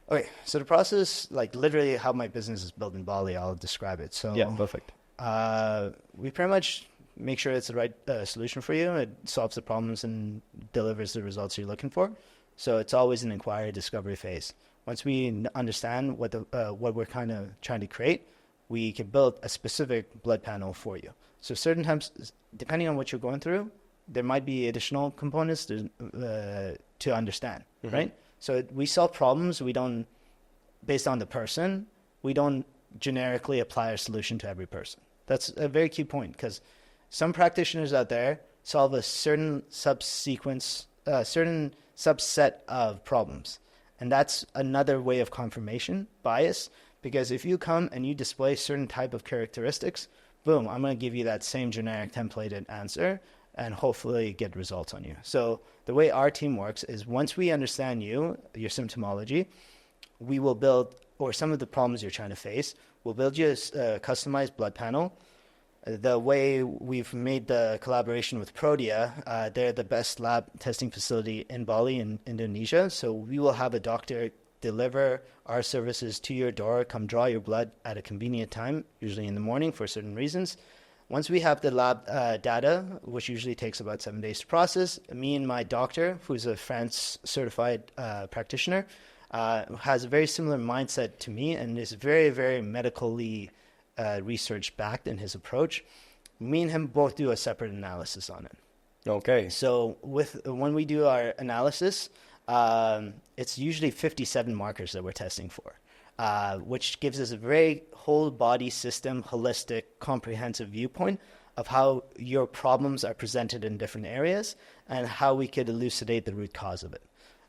Okay, so the process, like literally how my business is built in Bali, I'll describe it. So yeah, perfect. We pretty much make sure it's the right solution for you. It solves the problems and delivers the results you're looking for. So it's always an inquiry discovery phase. Once we understand what we're kind of trying to create, we can build a specific blood panel for you. So certain times, depending on what you're going through, there might be additional components to understand, right? So we solve problems. We don't, based on the person, we don't generically apply a solution to every person. That's a very key point, because some practitioners out there solve a certain certain subset of problems. And that's another way of confirmation bias, because if you come and you display certain type of characteristics, boom, I'm going to give you that same generic templated answer and hopefully get results on you. So the way our team works is once we understand you, your symptomology, we will build, or some of the problems you're trying to face, we'll build you a customized blood panel. The way we've made the collaboration with Protea, they're the best lab testing facility in Bali in Indonesia. So we will have a doctor deliver our services to your door, come draw your blood at a convenient time, usually in the morning for certain reasons. Once we have the lab data, which usually takes about 7 days to process, me and my doctor, who's a France certified practitioner, has a very similar mindset to me and is very, very medically research backed in his approach. Me and him both do a separate analysis on it. Okay. So when we do our analysis, it's usually 57 markers that we're testing for, which gives us a very whole body system, holistic, comprehensive viewpoint of how your problems are presented in different areas and how we could elucidate the root cause of it.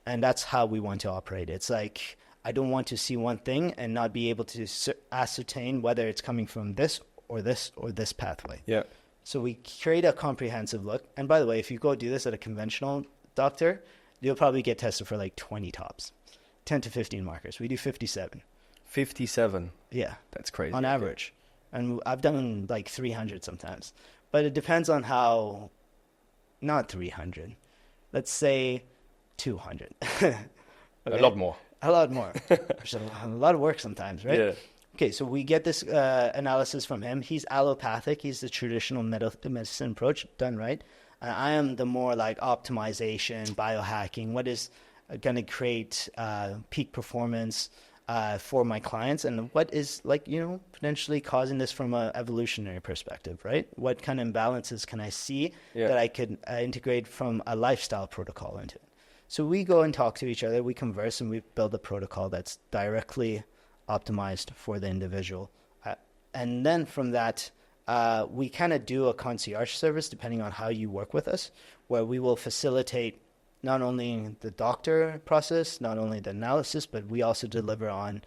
And that's how we want to operate. It's like, I don't want to see one thing and not be able to ascertain whether it's coming from this or this or this pathway. Yeah. So we create a comprehensive look. And by the way, if you go do this at a conventional doctor, you'll probably get tested for like 20 tops, 10 to 15 markers. We do 57. 57. Yeah. That's crazy. On average. And I've done like 300 sometimes. But it depends on how, not 300, let's say 200. Okay? A lot more. A lot more. Which is a lot of work sometimes, right? Yeah. Okay, so we get this analysis from him. He's allopathic. He's the traditional medicine approach, done right. I am the more like optimization, biohacking, what is going to create peak performance for my clients, and what is like, potentially causing this from an evolutionary perspective, right? What kind of imbalances can I see that I could integrate from a lifestyle protocol into it? So we go and talk to each other, we converse, and we build a protocol that's directly optimized for the individual. And then from that, we kind of do a concierge service depending on how you work with us, where we will facilitate not only the doctor process, not only the analysis, but we also deliver on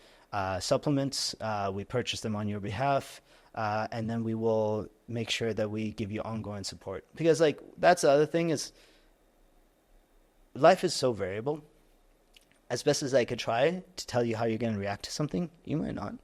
supplements. We purchase them on your behalf, and then we will make sure that we give you ongoing support. Because like that's the other thing is, life is so variable. As best as I could try to tell you how you're going to react to something, you might not.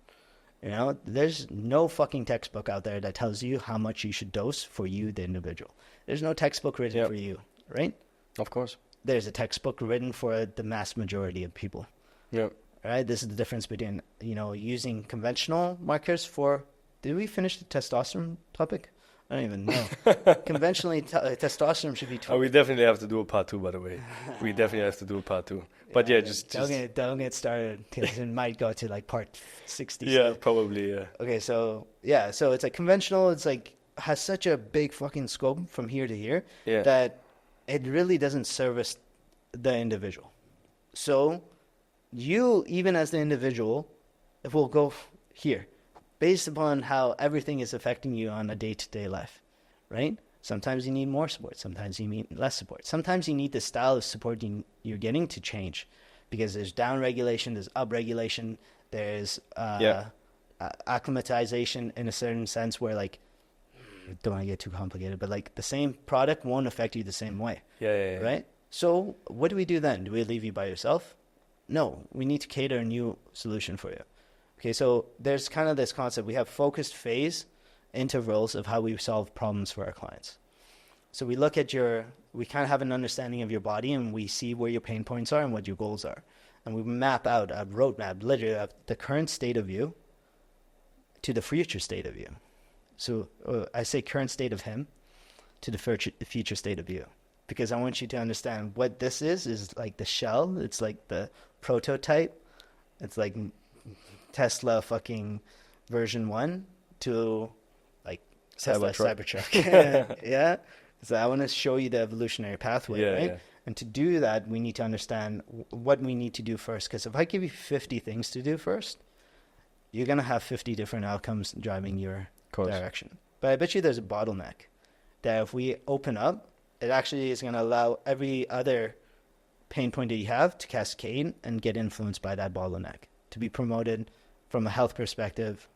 There's no fucking textbook out there that tells you how much you should dose for you, the individual. There's no textbook written for you, right? Of course. There's a textbook written for the mass majority of people. Yeah. Right? This is the difference between, using conventional markers for... Did we finish the testosterone topic? I don't even know. Conventionally, testosterone should be 20. Oh, we definitely have to do a part 2, by the way. We definitely have to do a part 2. But just don't get started, because it might go to like part 60. Yeah, probably, yeah. Okay, so it's like conventional. It's like has such a big fucking scope from here to here that it really doesn't service the individual. So you, even as the individual, will go here, based upon how everything is affecting you on a day-to-day life, right? Sometimes you need more support. Sometimes you need less support. Sometimes you need the style of support you're getting to change, because there's down-regulation, there's up-regulation, there's acclimatization in a certain sense where, like, don't want to get too complicated, but, like, the same product won't affect you the same way, right? So what do we do then? Do we leave you by yourself? No, we need to cater a new solution for you. Okay, so there's kind of this concept. We have focused phase intervals of how we solve problems for our clients. So we look at we kind of have an understanding of your body, and we see where your pain points are and what your goals are. And we map out a roadmap, literally, of the current state of you to the future state of you. So I say current state of him to the future state of you, because I want you to understand what this is like the shell. It's like the prototype. It's like Tesla fucking version 1 to like Cybertruck. Yeah. So I want to show you the evolutionary pathway, right? Yeah. And to do that, we need to understand what we need to do first. Because if I give you 50 things to do first, you're going to have 50 different outcomes driving your direction. But I bet you there's a bottleneck that if we open up, it actually is going to allow every other pain point that you have to cascade and get influenced by that bottleneck to be promoted from a health perspective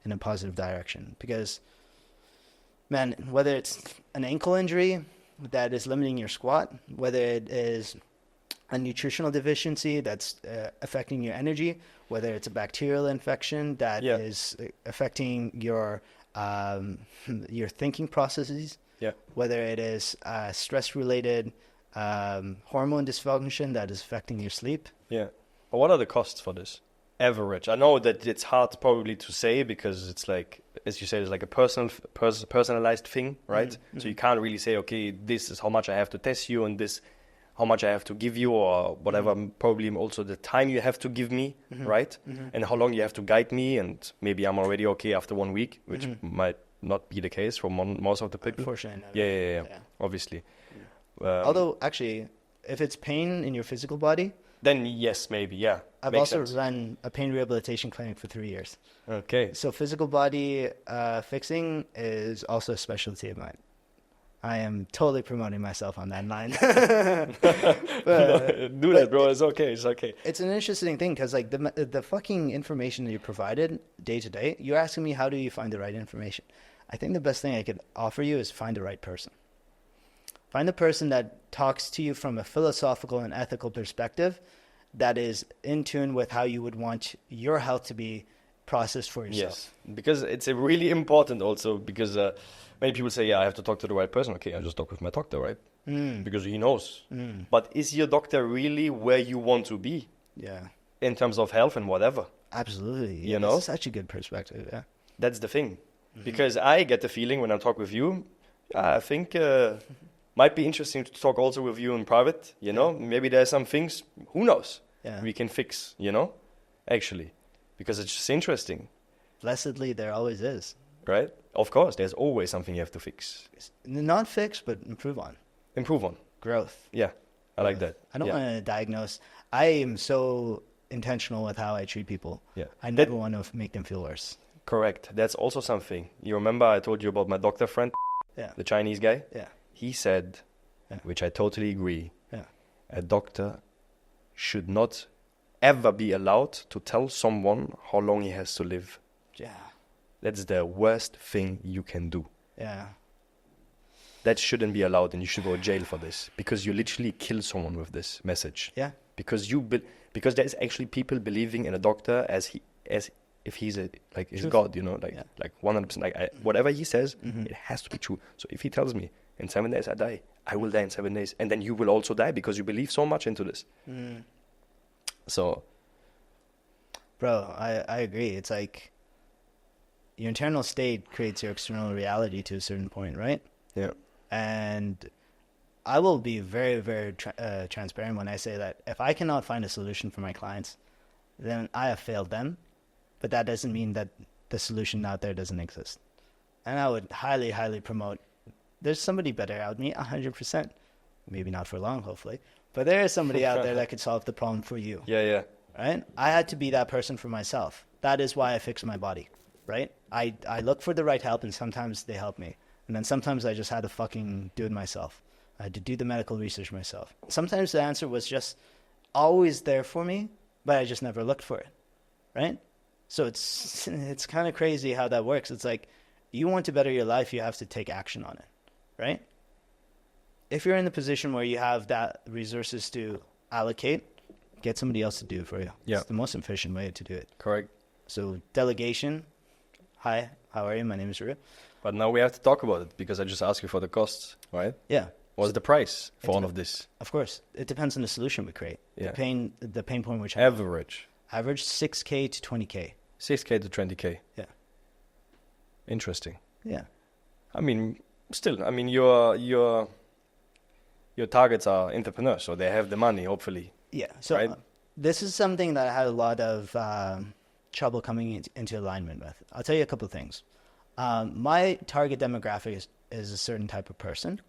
in a positive direction. Because, man, whether it's an ankle injury that is limiting your squat, whether it is a nutritional deficiency that's affecting your energy, whether it's a bacterial infection that is affecting your thinking processes, whether it is stress-related hormone dysfunction that is affecting your sleep. Yeah. But what are the costs for this? Average. I know that it's hard probably to say because it's like, as you said, it's like a personalized thing, right? Mm-hmm. So you can't really say, okay, this is how much I have to test you and this how much I have to give you or whatever, probably also the time you have to give me, right? Mm-hmm. And how long you have to guide me, and maybe I'm already okay after 1 week, which might not be the case for most of the people. Unfortunately. Yeah, obviously. Although, actually, if it's pain in your physical body, then yes, maybe, yeah. I've also run a pain rehabilitation clinic for 3 years. Okay. So physical body fixing is also a specialty of mine. I am totally promoting myself on that line. Do that, bro. It's okay. It's okay. It's an interesting thing because, like, the fucking information that you provided day to day, you're asking me how do you find the right information. I think the best thing I could offer you is find the right person. Find the person that talks to you from a philosophical and ethical perspective that is in tune with how you would want your health to be processed for yourself. Yes, because it's a really important also because many people say, yeah, I have to talk to the right person. Okay, I just talk with my doctor, right? Because he knows. But is your doctor really where you want to be? Yeah. In terms of health and whatever. Absolutely. You know? That's such a good perspective, yeah. That's the thing. Because I get the feeling when I talk with you, I think might be interesting to talk also with you in private, you know? Maybe there's some things, who knows, we can fix, you know? Actually. Because it's just interesting. Blessedly, there always is. Right? Of course, there's always something you have to fix. Not fix, but improve on. Improve on. Growth. Yeah, I like that. I don't want to diagnose. I am so intentional with how I treat people. Yeah. I never want to make them feel worse. Correct. That's also something. You remember I told you about my doctor friend? Yeah. The Chinese guy? Yeah. He said, which I totally agree, a doctor should not ever be allowed to tell someone how long he has to live. Yeah. That's the worst thing you can do. Yeah. That shouldn't be allowed, and you should go to jail for this because you literally kill someone with this message. Yeah. Because because there's actually people believing in a doctor as if he's his God, you know, like 100%. Whatever he says, it has to be true. So if he tells me in 7 days I die, I will die in 7 days, and then you will also die because you believe so much into this. So, bro, I agree. It's like your internal state creates your external reality to a certain point, right? Yeah. And I will be very, very transparent when I say that if I cannot find a solution for my clients, then I have failed them. But that doesn't mean that the solution out there doesn't exist. And I would highly, highly promote, there's somebody better out than me, 100%. Maybe not for long, hopefully. But there is somebody out there that could solve the problem for you. Yeah. Right? I had to be that person for myself. That is why I fixed my body. Right? I look for the right help, and sometimes they help me. And then sometimes I just had to fucking do it myself. I had to do the medical research myself. Sometimes the answer was just always there for me, but I just never looked for it. Right? So it's kind of crazy how that works. It's like, you want to better your life, you have to take action on it. Right? If you're in the position where you have that resources to allocate, get somebody else to do it for you. Yeah. It's the most efficient way to do it. Correct. So delegation. Hi, how are you? My name is Rua. But now we have to talk about it because I just asked you for the costs, right? Yeah. What's the price for all of this? Of course. It depends on the solution we create. Yeah. The pain point which Average 6K to 20K. 6K to 20K. Yeah. Interesting. Yeah. I mean, still, your targets are entrepreneurs, so they have the money, hopefully. Yeah. So right? This is something that I had a lot of trouble coming into alignment with. I'll tell you a couple of things. My target demographic is a certain type of person.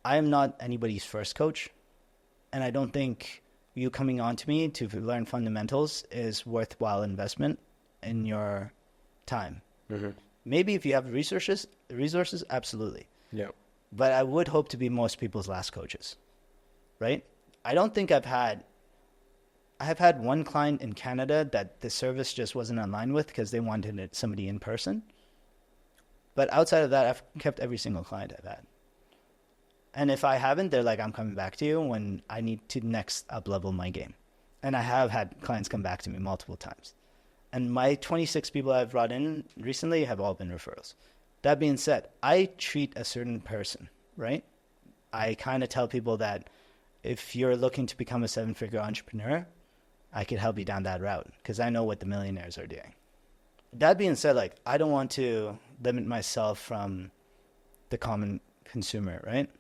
I am not anybody's first coach, and I don't think you coming on to me to learn fundamentals is worthwhile investment in your time. Maybe if you have resources, absolutely. Yeah. But I would hope to be most people's last coaches, right? I don't think I've had one client in Canada that the service just wasn't online with because they wanted somebody in person. But outside of that, I've kept every single client I've had. And if I haven't, they're like, I'm coming back to you when I need to next up level my game. And I have had clients come back to me multiple times. And my 26 people I've brought in recently have all been referrals. That being said, I treat a certain person, right? I kind of tell people that if you're looking to become a 7-figure entrepreneur, I could help you down that route because I know what the millionaires are doing. That being said, like, I don't want to limit myself from the common consumer, right?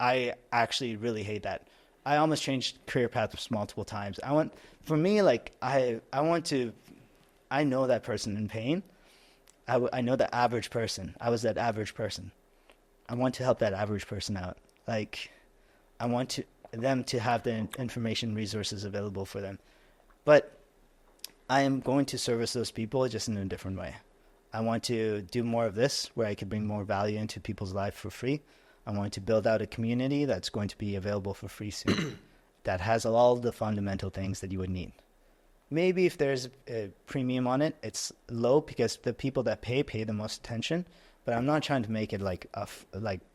I actually really hate that. I almost changed career paths multiple times. I know that person in pain. I know the average person. I was that average person. I want to help that average person out. Like, I want them to have the information resources available for them. But I am going to service those people just in a different way. I want to do more of this where I could bring more value into people's life for free. I want to build out a community that's going to be available for free soon that has all the fundamental things that you would need. Maybe if there's a premium on it, it's low because the people that pay the most attention, but I'm not trying to make it like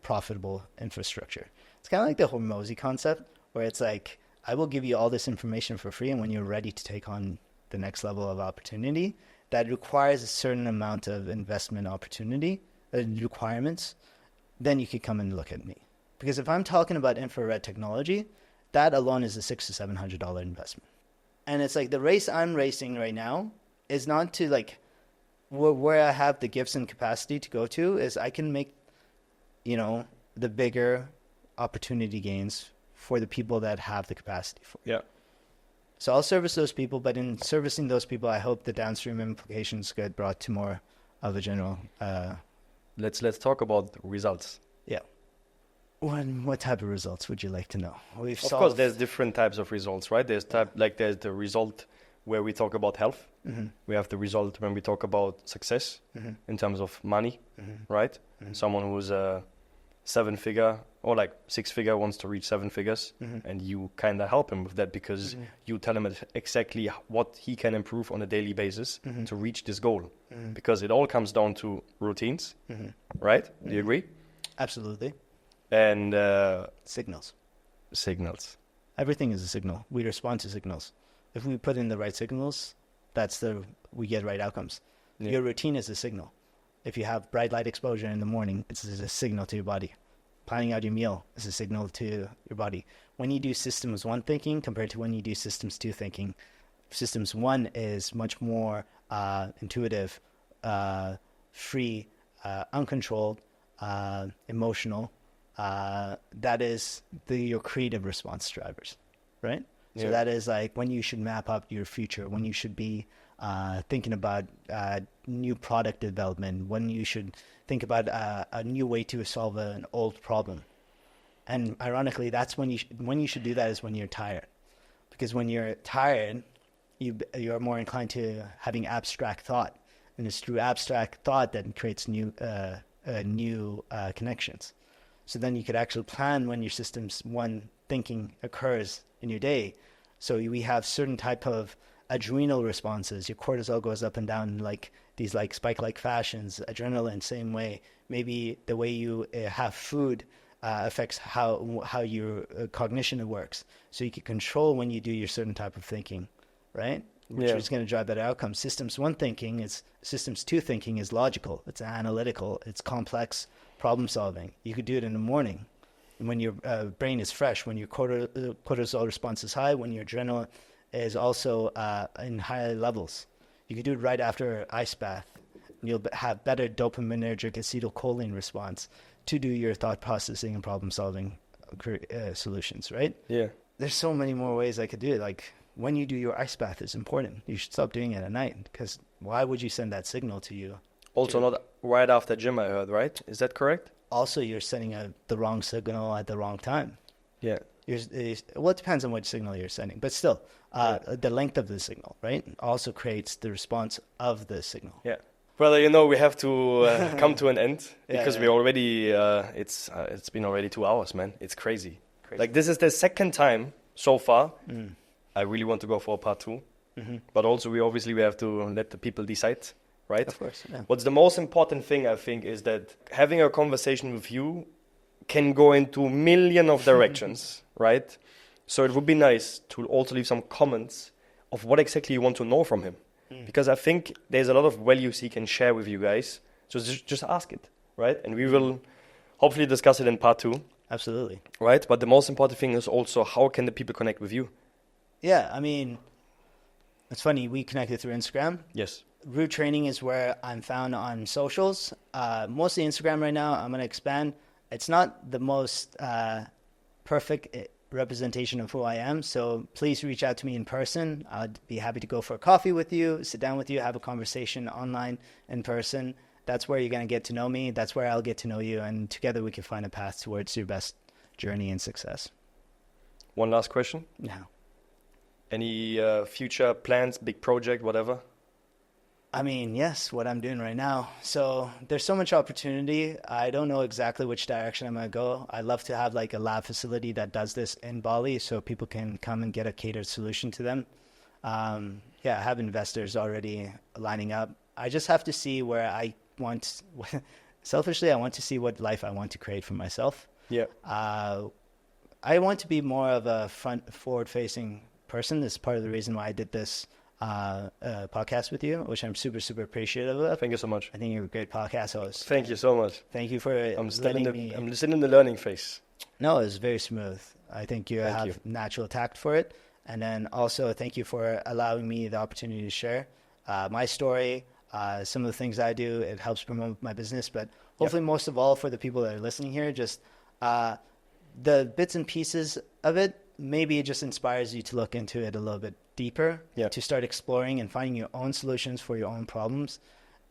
profitable infrastructure. It's kind of like the Hormozy concept where it's like, I will give you all this information for free, and when you're ready to take on the next level of opportunity, that requires a certain amount of investment opportunity, requirements, then you could come and look at me. Because if I'm talking about infrared technology, that alone is a $600 to $700 investment. And it's like the race I'm racing right now is not to like where I have the gifts and capacity to go to is I can make, the bigger opportunity gains for the people that have the capacity for it. Yeah. So I'll service those people, but in servicing those people, I hope the downstream implications get brought to more of a general. Let's talk about results. Yeah. What type of results would you like to know? Of course, there's different types of results, right? There's the result where we talk about health. Mm-hmm. We have the result when we talk about success in terms of money, right? Mm-hmm. Someone who's a 7-figure or like 6-figure wants to reach 7 figures, and you kind of help him with that because you tell him exactly what he can improve on a daily basis to reach this goal. Because it all comes down to routines, right? Do you agree? Absolutely. And signals. Everything is a signal. We respond to signals. If we put in the right signals, we get right outcomes. Yeah. Your routine is a signal. If you have bright light exposure in the morning, it's a signal to your body. Planning out your meal is a signal to your body. When you do systems 1 thinking compared to when you do systems 2 thinking, systems 1 is much more intuitive, free, uncontrolled, emotional. That is your creative response drivers, right? Yeah. So that is like when you should map up your future, when you should be thinking about new product development, when you should think about a new way to solve an old problem. And ironically, that's when you should do that is when you're tired. Because when you're tired, you're more inclined to having abstract thought. And it's through abstract thought that creates new connections. So then you could actually plan when your systems 1 thinking occurs in your day. So we have certain type of adrenal responses. Your cortisol goes up and down in like these like spike-like fashions. Adrenaline, same way. Maybe the way you have food affects how your cognition works. So you can control when you do your certain type of thinking, right? Which is going to drive that outcome. Systems 1 thinking systems 2 thinking is logical. It's analytical. It's complex problem solving. You could do it in the morning when your brain is fresh, when your cortisol response is high, when your adrenaline is also in high levels. You could do it right after an ice bath. You'll have better dopaminergic acetylcholine response to do your thought processing and problem solving solutions, right? Yeah. There's so many more ways I could do it. Like when you do your ice bath is important. You should stop doing it at night because why would you send that signal to you? Also not right after gym, I heard, right? Is that correct? Also, you're sending the wrong signal at the wrong time. Yeah. Well, it depends on which signal you're sending. But still, the length of the signal, right, also creates the response of the signal. Yeah. Well, we have to come to an end because we already, it's been already 2 hours, man. It's crazy. Like this is the second time so far. I really want to go for a part 2. But also we have to let the people decide, right? Of course. Yeah. What's the most important thing, I think, is that having a conversation with you can go into a million of directions, right? So it would be nice to also leave some comments of what exactly you want to know from him. Because I think there's a lot of values he can share with you guys. So just ask it, right? And we will hopefully discuss it in part 2. Absolutely. Right? But the most important thing is also how can the people connect with you? Yeah, I mean, it's funny, we connected through Instagram. Yes. Root Training is where I'm found on socials. Mostly Instagram right now. I'm going to expand. It's not the most perfect representation of who I am. So please reach out to me in person. I'd be happy to go for a coffee with you, sit down with you, have a conversation online, in person. That's where you're going to get to know me. That's where I'll get to know you. And together we can find a path towards your best journey and success. One last question. Yeah. Any future plans, big project, whatever? I mean, yes, what I'm doing right now. So there's so much opportunity. I don't know exactly which direction I'm going to go. I'd love to have like a lab facility that does this in Bali so people can come and get a catered solution to them. I have investors already lining up. I just have to see where I want, selfishly, I want to see what life I want to create for myself. Yeah. I want to be more of a forward-facing person. This is part of the reason why I did this podcast with you, which I'm super, super appreciative of. Thank you so much. I think you're a great podcast host. Thank you so much. Thank you for I'm still in me. the learning phase. No, it's very smooth. I think you have natural tact for it. And then also thank you for allowing me the opportunity to share my story, some of the things I do. It helps promote my business, but hopefully most of all for the people that are listening here, just the bits and pieces of it, maybe it just inspires you to look into it a little bit deeper, to start exploring and finding your own solutions for your own problems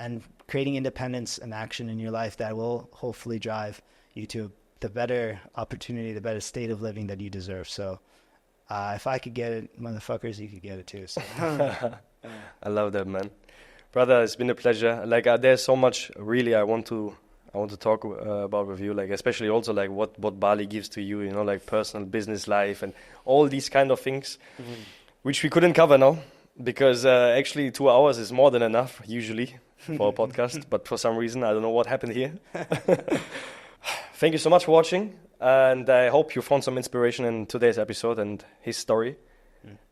and creating independence and action in your life that will hopefully drive you to the better opportunity, the better state of living that you deserve. So if I could get it, motherfuckers, you could get it too. So. I love that, man. Brother, it's been a pleasure. Like there's so much really I want to talk about with you, like especially also like what Bali gives to you, you know, like personal business life and all these kind of things, which we couldn't cover now because actually 2 hours is more than enough usually for a podcast. But for some reason, I don't know what happened here. Thank you so much for watching. And I hope you found some inspiration in today's episode and his story.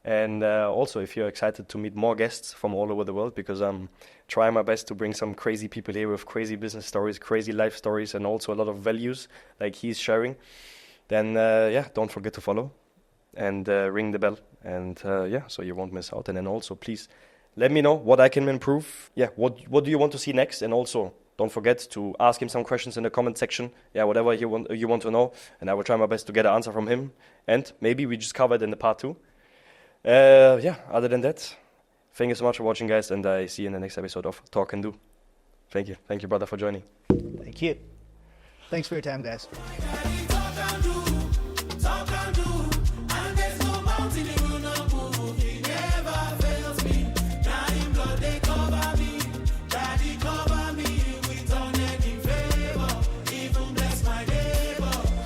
And also, if you're excited to meet more guests from all over the world, because I'm trying my best to bring some crazy people here with crazy business stories, crazy life stories, and also a lot of values like he's sharing, then don't forget to follow and ring the bell. And so you won't miss out. And then also, please let me know what I can improve. Yeah, what do you want to see next? And also, don't forget to ask him some questions in the comment section. Yeah, whatever you want to know. And I will try my best to get an answer from him. And maybe we just cover it in the part 2. Other than that, thank you so much for watching, guys, and I see you in the next episode of Talk and Do. Thank you, brother, for joining. Thank you. Thanks for your time, guys.